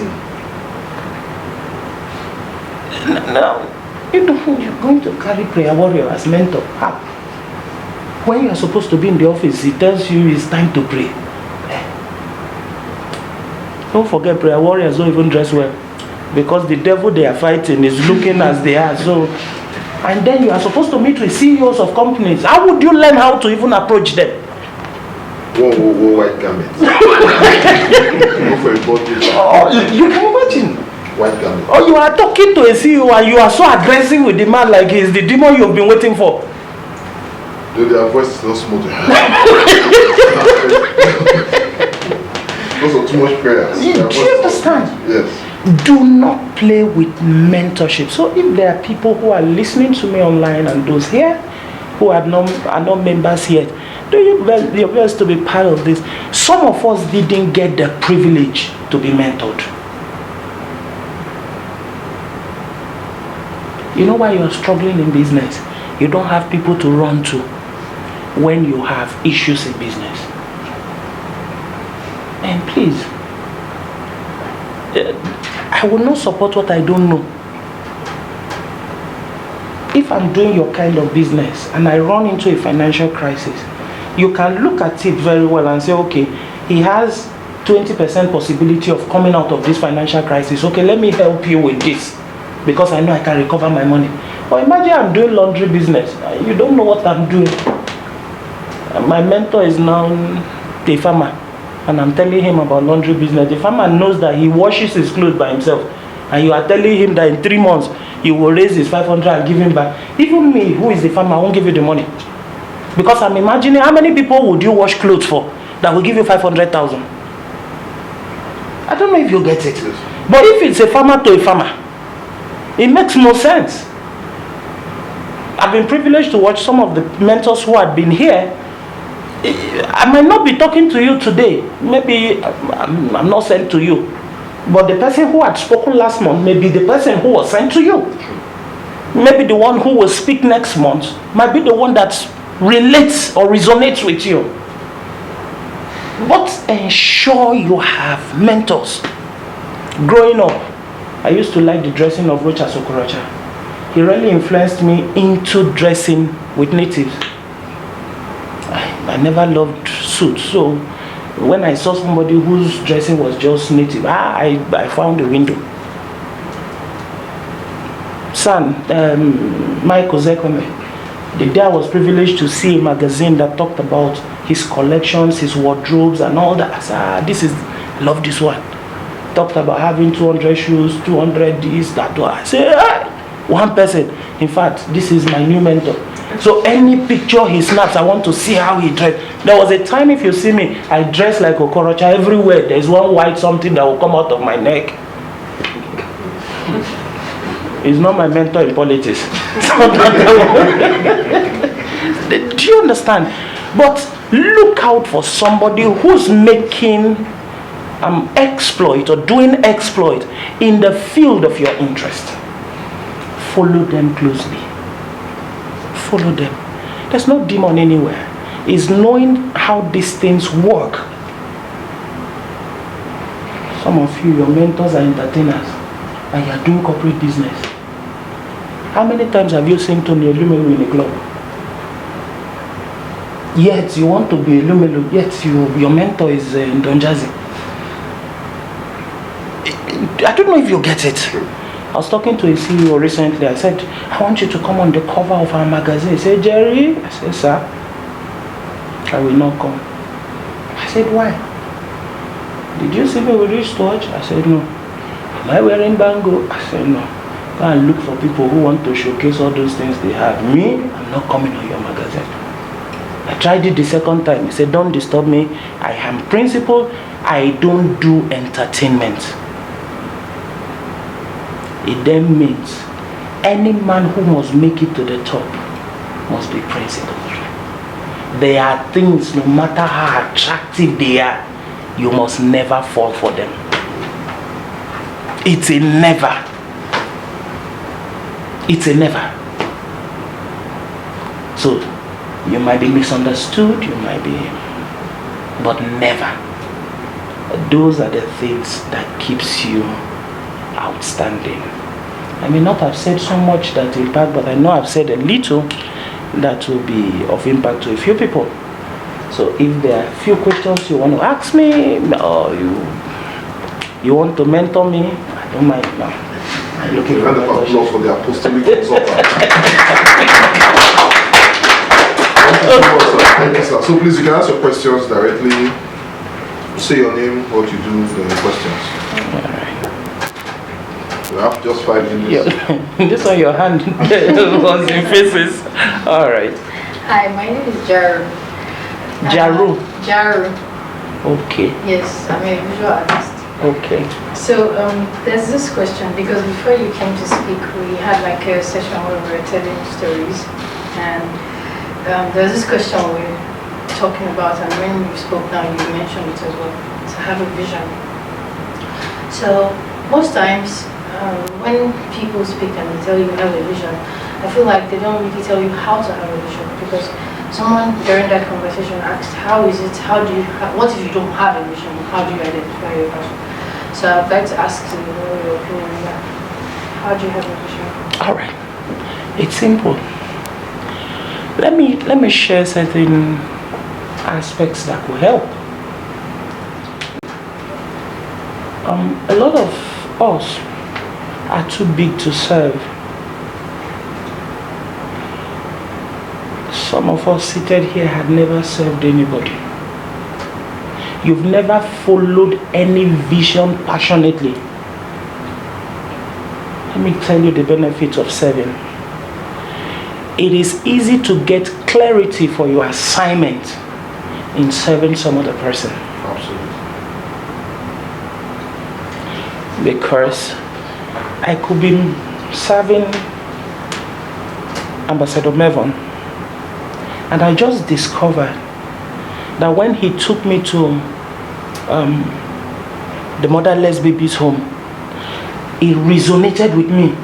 Now, you're going to carry prayer warrior as mentor. How? When you are supposed to be in the office, he tells you it's time to pray. Don't forget, prayer warriors don't even dress well, because the devil they are fighting is looking as they are. So, and then you are supposed to meet with CEOs of companies. How would you learn how to even approach them? Whoa, white garment. Go for a board meeting. Oh, you can imagine. White garment. Or you are talking to a CEO and you are so aggressive with the man like he's the demon you've been waiting for. Though their voice is not smooth. Because of too much prayers. Do you understand? Yes. Do not play with mentorship. So if there are people who are listening to me online and those here who are not members yet, do your best to be part of this. Some of us didn't get the privilege to be mentored. You know why you're struggling in business? You don't have people to run to when you have issues in business. And please, I will not support what I don't know. If I'm doing your kind of business and I run into a financial crisis, you can look at it very well and say, okay, he has 20% possibility of coming out of this financial crisis. Okay, let me help you with this, because I know I can recover my money. But imagine I'm doing laundry business. You don't know what I'm doing. My mentor is now a farmer, and I'm telling him about laundry business. The farmer knows that he washes his clothes by himself, and you are telling him that in 3 months you will raise his 500 and give him back. Even me, who is the farmer, I won't give you the money, because I'm imagining how many people would you wash clothes for that will give you 500,000. I don't know if you get it, but if it's a farmer to a farmer, it makes more sense. I've been privileged to watch some of the mentors who had been here. I might not be talking to you today. Maybe I'm not sent to you. But the person who had spoken last month may be the person who was sent to you. Maybe the one who will speak next month might be the one that relates or resonates with you. But ensure you have mentors. Growing up, I used to like the dressing of Rocha Sokorocha. He really influenced me into dressing with natives. I never loved suits, so when I saw somebody whose dressing was just native, I found a window. Son, Michael Zekome, the day I was privileged to see a magazine that talked about his collections, his wardrobes and all that. I said, I love this one. Talked about having 200 shoes, 200 this, that one. I said, one person. In fact, this is my new mentor. So any picture he snaps, I want to see how he dressed. There was a time, if you see me, I dress like Okorocha everywhere. There's one white something that will come out of my neck. He's not my mentor in politics. Do you understand? But look out for somebody who's making exploit or doing exploit in the field of your interest. Follow them closely. Follow them. There's no demon anywhere. It's knowing how these things work. Some of you, your mentors are entertainers, and you are doing corporate business. How many times have you seen Tony Elumelu in a club? Yet you want to be Elumelu, yet your mentor is in Don Jazzy. I don't know if you get it. I was talking to a CEO recently. I said, I want you to come on the cover of our magazine. He said, Jerry? I said, sir, I will not come. I said, why? Did you see me with wristwatch? I said, no. Am I wearing bangle? I said, no. Go and look for people who want to showcase all those things they have. Me, I'm not coming on your magazine. I tried it the second time. He said, don't disturb me. I am principled. I don't do entertainment. It then means any man who must make it to the top must be principled. There are things, no matter how attractive they are, you must never fall for them. It's a never. It's a never. So, you might be misunderstood, you might be, but never. Those are the things that keeps you outstanding. I may not have said so much that impact, but I know I've said a little that will be of impact to a few people. So if there are a few questions you want to ask me, or you want to mentor me, I don't mind now. I'm looking for applause for the apostolic consultant. Thank you, sir. So please, you can ask your questions directly. Say your name, what you do, the questions. All right. We have just 5 minutes. This on your hand was in faces. All right. Hi, my name is Jaru. Jaru. Jaru. Okay. Yes, I'm a visual artist. Okay. So there's this question, because before you came to speak, we had like a session where we were telling stories, and there's this question we were talking about, and when you spoke now, you mentioned it as well, to have a vision. So most times when people speak and they tell you have a vision, I feel like they don't really tell you how to have a vision, because someone during that conversation asked, what if you don't have a vision? How do you identify your vision? So I'd like to ask you your opinion on that. How do you have a vision? All right. It's simple. Let me share certain aspects that will help. A lot of us are too big to serve. Some of us seated here had never served anybody. You've never followed any vision passionately. Let me tell you the benefits of serving. It is easy to get clarity for your assignment in serving some other person. Absolutely. Because I could be serving Ambassador Mevon, and I just discovered that when he took me to the motherless babies home, it resonated with me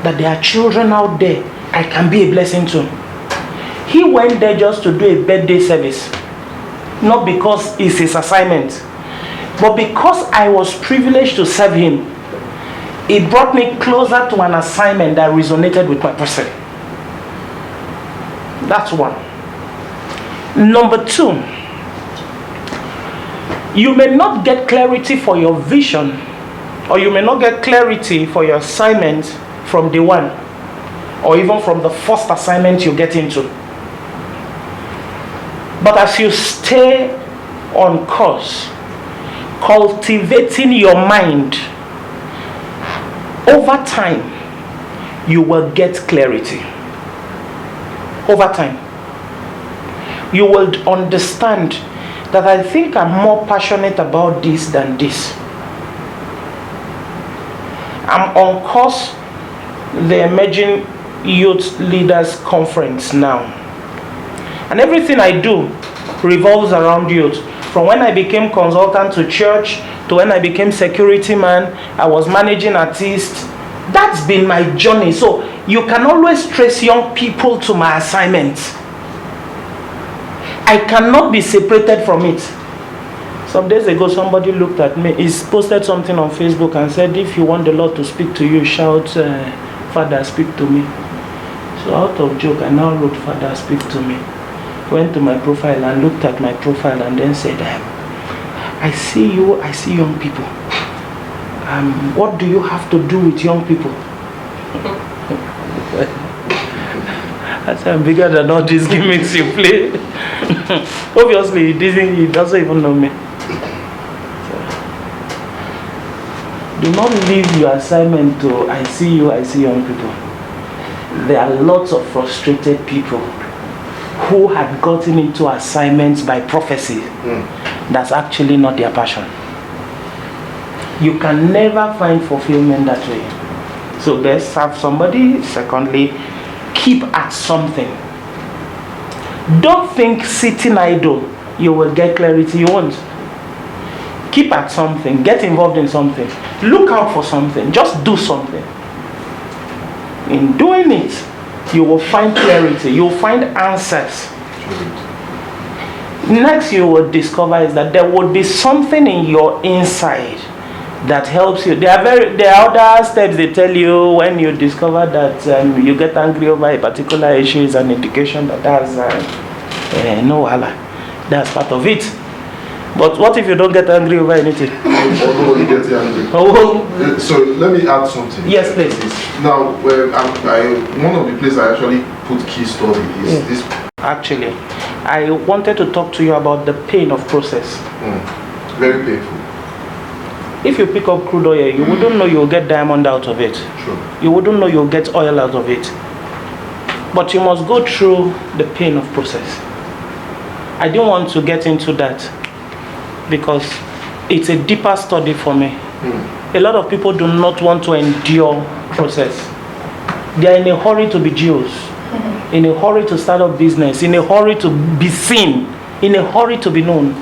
that there are children out there I can be a blessing to. He went there just to do a birthday service, not because it's his assignment, but because I was privileged to serve him. It brought me closer to an assignment that resonated with my person. That's one. Number two, you may not get clarity for your vision, or you may not get clarity for your assignment from day one, or even from the first assignment you get into. But as you stay on course, cultivating your mind, over time, you will get clarity. Over time, you will understand that I think I'm more passionate about this than this. I'm on course, the Emerging Youth Leaders Conference now. And everything I do revolves around youth. From when I became consultant to church, to when I became security man, I was managing artists. That's been my journey. So you can always trace young people to my assignments. I cannot be separated from it. Some days ago, somebody looked at me. He posted something on Facebook and said, if you want the Lord to speak to you, shout, Father, speak to me. So out of joke, I now wrote, Father, speak to me. Went to my profile and looked at my profile and then said, I see you, I see young people. What do you have to do with young people? I said, I'm bigger than all these gimmicks you play. Obviously, he doesn't even know me. So, do not leave your assignment to, I see you, I see young people. There are lots of frustrated people who had gotten into assignments by prophecy. That's actually not their passion. You can never find fulfillment that way. So best serve somebody. Secondly, keep at something. Don't think sitting idle you will get clarity. You won't. Keep at something. Get involved in something. Look out for something. Just do something. In doing it, you will find clarity. You will find answers. Next you will discover is that there would be something in your inside that helps you. There are other steps they tell you when you discover that you get angry over a particular issue is an indication that that's no wahala. That's part of it. But what if you don't get angry over anything? Nobody gets angry. Oh. So let me add something. Yes, please. Now, one of the places I actually put key study is this. Actually, I wanted to talk to you about the pain of process. Very painful. If you pick up crude oil, you wouldn't know you'll get diamond out of it. Sure. You wouldn't know you'll get oil out of it. But you must go through the pain of process. I didn't want to get into that because it's a deeper study for me. A lot of people do not want to endure process. They are in a hurry to be Jews, in a hurry to start up business, in a hurry to be seen, in a hurry to be known.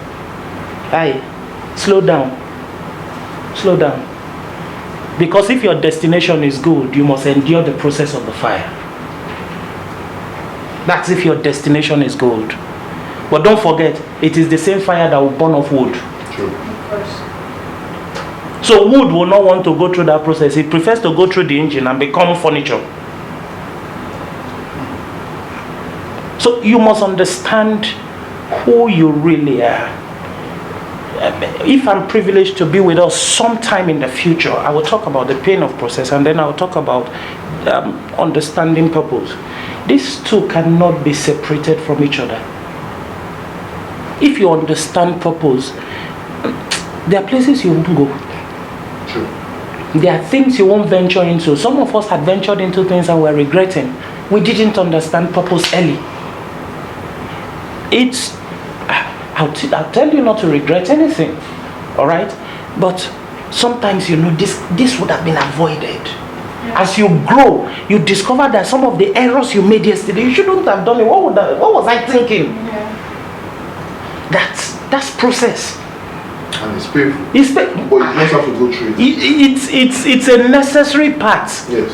Aye, slow down. Slow down. Because if your destination is good, you must endure the process of the fire. That's if your destination is good. But don't forget, it is the same fire that will burn off wood. True. Of course. So wood will not want to go through that process. It prefers to go through the engine and become furniture. So you must understand who you really are. If I'm privileged to be with us sometime in the future, I will talk about the pain of process, and then I will talk about understanding purpose. These two cannot be separated from each other. If you understand purpose, there are places you won't go. True. There are things you won't venture into. Some of us had ventured into things and we're regretting. We didn't understand purpose early. I'll tell you not to regret anything, all right? But sometimes, this would have been avoided. As you grow, you discover that some of the errors you made yesterday, you shouldn't have done it. What was I thinking? That's process. And it's painful. But you just have to go through it. It's a necessary part. Yes.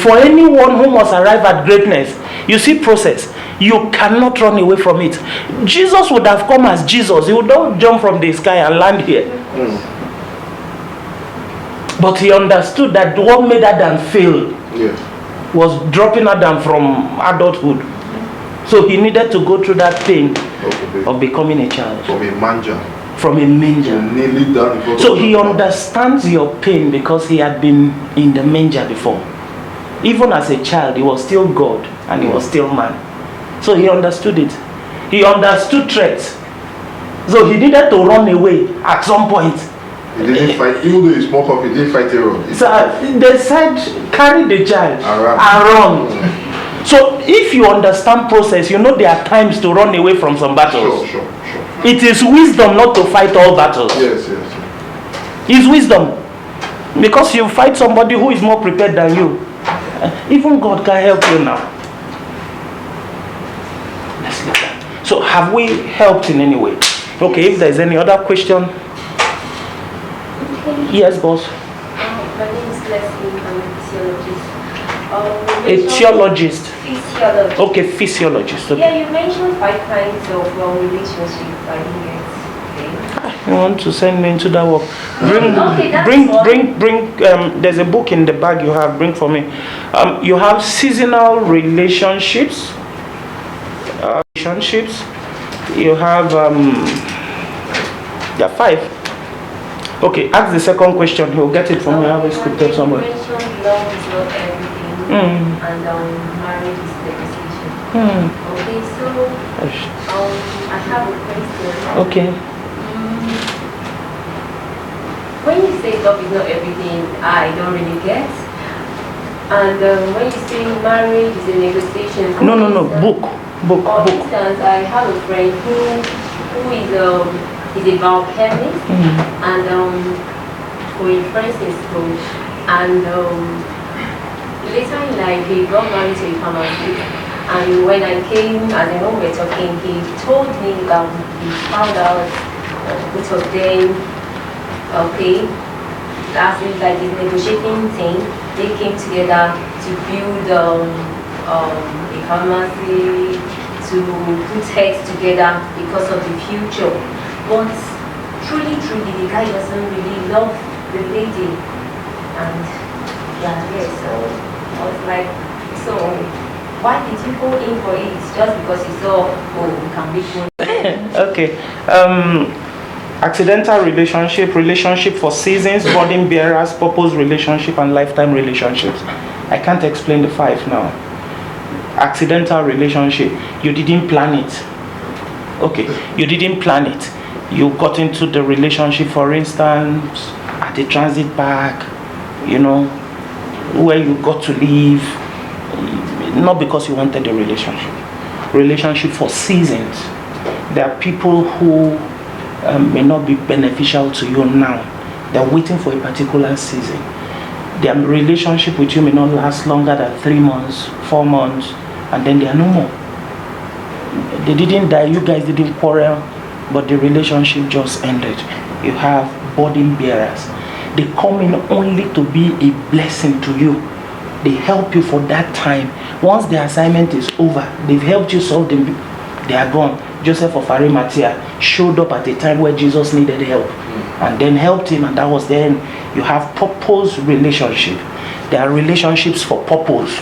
For anyone who must arrive at greatness, you see process. You cannot run away from it. Jesus would have come as Jesus. He would not jump from the sky and land here. But he understood that what made Adam fail was dropping Adam from adulthood. So he needed to go through that pain of becoming a child. From a manger. From a manger. So he understands your pain because he had been in the manger before. Even as a child, he was still God and he was still man. So he understood it. He understood threats. So he needed to run away at some point. He didn't fight, even though he spoke up, he didn't fight terror. So they said, carry the child and run. So if you understand process, you know there are times to run away from some battles. Sure. It is wisdom not to fight all battles. Yes. It's wisdom. Because you fight somebody who is more prepared than you. Even God can help you now. Let's look at. So have we helped in any way? Okay, if there's any other question. Yes, boss. My name is Leslie. I'm a A physiologist. theologist. Physiologist. Okay, physiologist. Okay. Yeah, you mentioned 5 kinds of relationship. I didn't get. You want to send me into that work? Bring. There's a book in the bag you have. Bring for me. You have seasonal relationships. You have there are 5. Okay, ask the second question. He'll get it from me. I have it scripted somewhere. You mentioned love is not everything, and marriage is negotiation. Okay, so I have a question. Okay. When you say love is not everything, I don't really get. And when you say marriage is a negotiation. No. Book. For instance, I have a friend who is a biochemist and for inference in school, and later in life he got married to a pharmacist. And when I came, as I know we're talking, he told me that he found out both of them, okay, as in like this negotiating thing, they came together to build a pharmacy, to put heads together because of the future. But truly, the guy doesn't really love the lady, and so I was like, so why did you go in for it? Just because you saw, oh, we can make money? Okay. Accidental relationship for seasons, burden bearers, purpose relationship, and lifetime relationships. I can't explain the 5 now. Accidental relationship, you didn't plan it. Okay, you didn't plan it. You got into the relationship, for instance, at the transit park, where you got to live, not because you wanted a relationship. Relationship for seasons. There are people who may not be beneficial to you now. They're waiting for a particular season. Their relationship with you may not last longer than 3 months, 4 months, and then they are no more. They didn't die, you guys didn't quarrel, but the relationship just ended. You have burden bearers. They come in only to be a blessing to you. They help you for that time. Once the assignment is over, they've helped you solve them. They are gone. Joseph of Arimathea showed up at a time where Jesus needed help, and then helped him, and that was then. You have purpose relationship. There are relationships for purpose.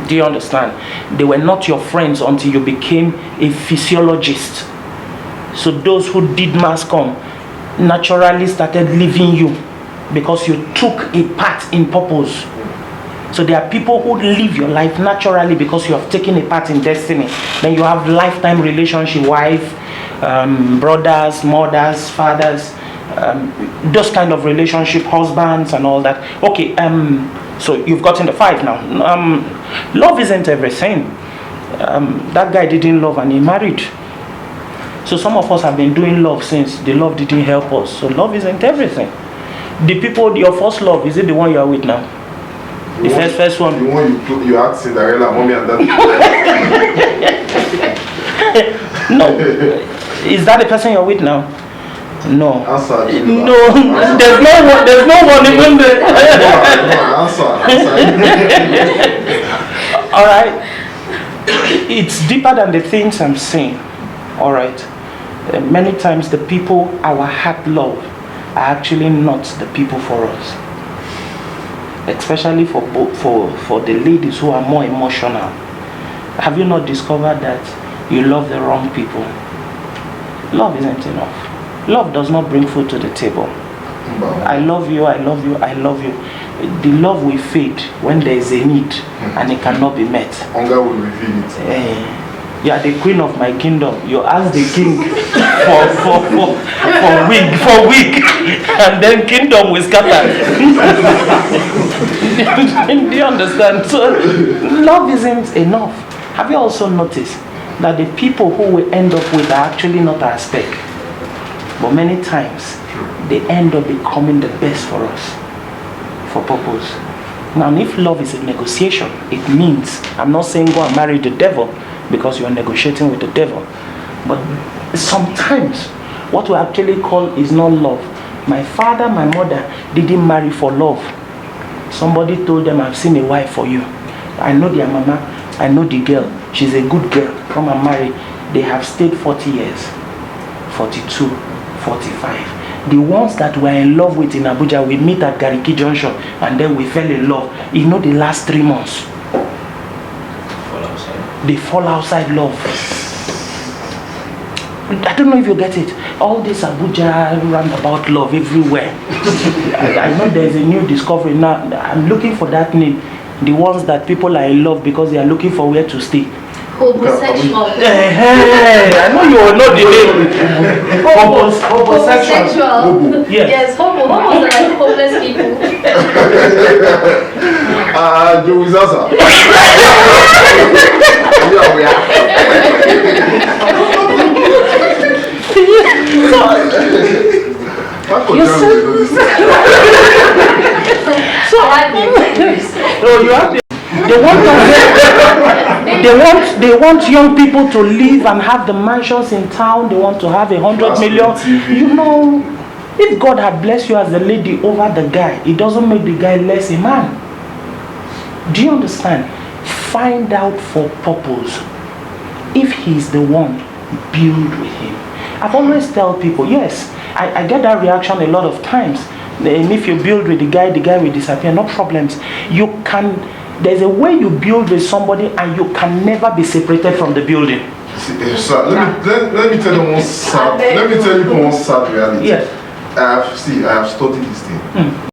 Do you understand? They were not your friends until you became a physiologist. So those who did mass comm naturally started leaving you because you took a part in purpose. So there are people who live your life naturally because you have taken a part in destiny. Then you have lifetime relationship, wife, brothers, mothers, fathers, those kind of relationship, husbands and all that. Okay, so you've gotten the 5 now. Love isn't everything. That guy didn't love and he married. So some of us have been doing love since the love didn't help us. So love isn't everything. The people, your first love, is it the one you are with now? The first one. The one you asked Cinderella, mommy and daddy. No. Is that the person you're with now? No. Answer. No. There's no one even there. Answer. All right. It's deeper than the things I'm saying. All right. Many times the people our heart love are actually not the people for us. Especially for the ladies who are more emotional. Have you not discovered that you love the wrong people? Love isn't enough. Love does not bring food to the table. I love you, I love you, I love you. The love will fade when there is a need and it cannot be met. Hunger will reveal it. You are the queen of my kingdom. You ask the king for week, and then kingdom will scatter. Do you understand? So love isn't enough. Have you also noticed that the people who we end up with are actually not our spec? But many times they end up becoming the best for us, for purpose. Now, if love is a negotiation, it means, I'm not saying go and marry the devil, because you are negotiating with the devil. But sometimes what we actually call is not love. My father, my mother didn't marry for love. Somebody told them, I've seen a wife for you. I know their mama, I know the girl. She's a good girl. Come and marry. They have stayed 40 years, 42, 45. The ones that we're in love with in Abuja, we meet at Gariki Junction and then we fell in love. You know, the last 3 months. They fall outside love. I don't know if you get it. All this Abuja roundabout love everywhere. I know there's a new discovery now. I'm looking for that name. The ones that people are in love because they are looking for where to stay. Homosexual. I know you will know the name. Homosexual. Yes, homos are like homeless people. Joey Zaza. They want young people to live and have the mansions in town. They want to have 100 million. You know, if God had blessed you as a lady over the guy, it doesn't make the guy less a man. Do you understand? Find out for purpose. If he's the one, build with him. I've always tell people, yes, I get that reaction a lot of times. And if you build with the guy will disappear, no problems. There's a way you build with somebody and you can never be separated from the building. Sir, let me tell you one sad reality. Yes. I have studied this thing.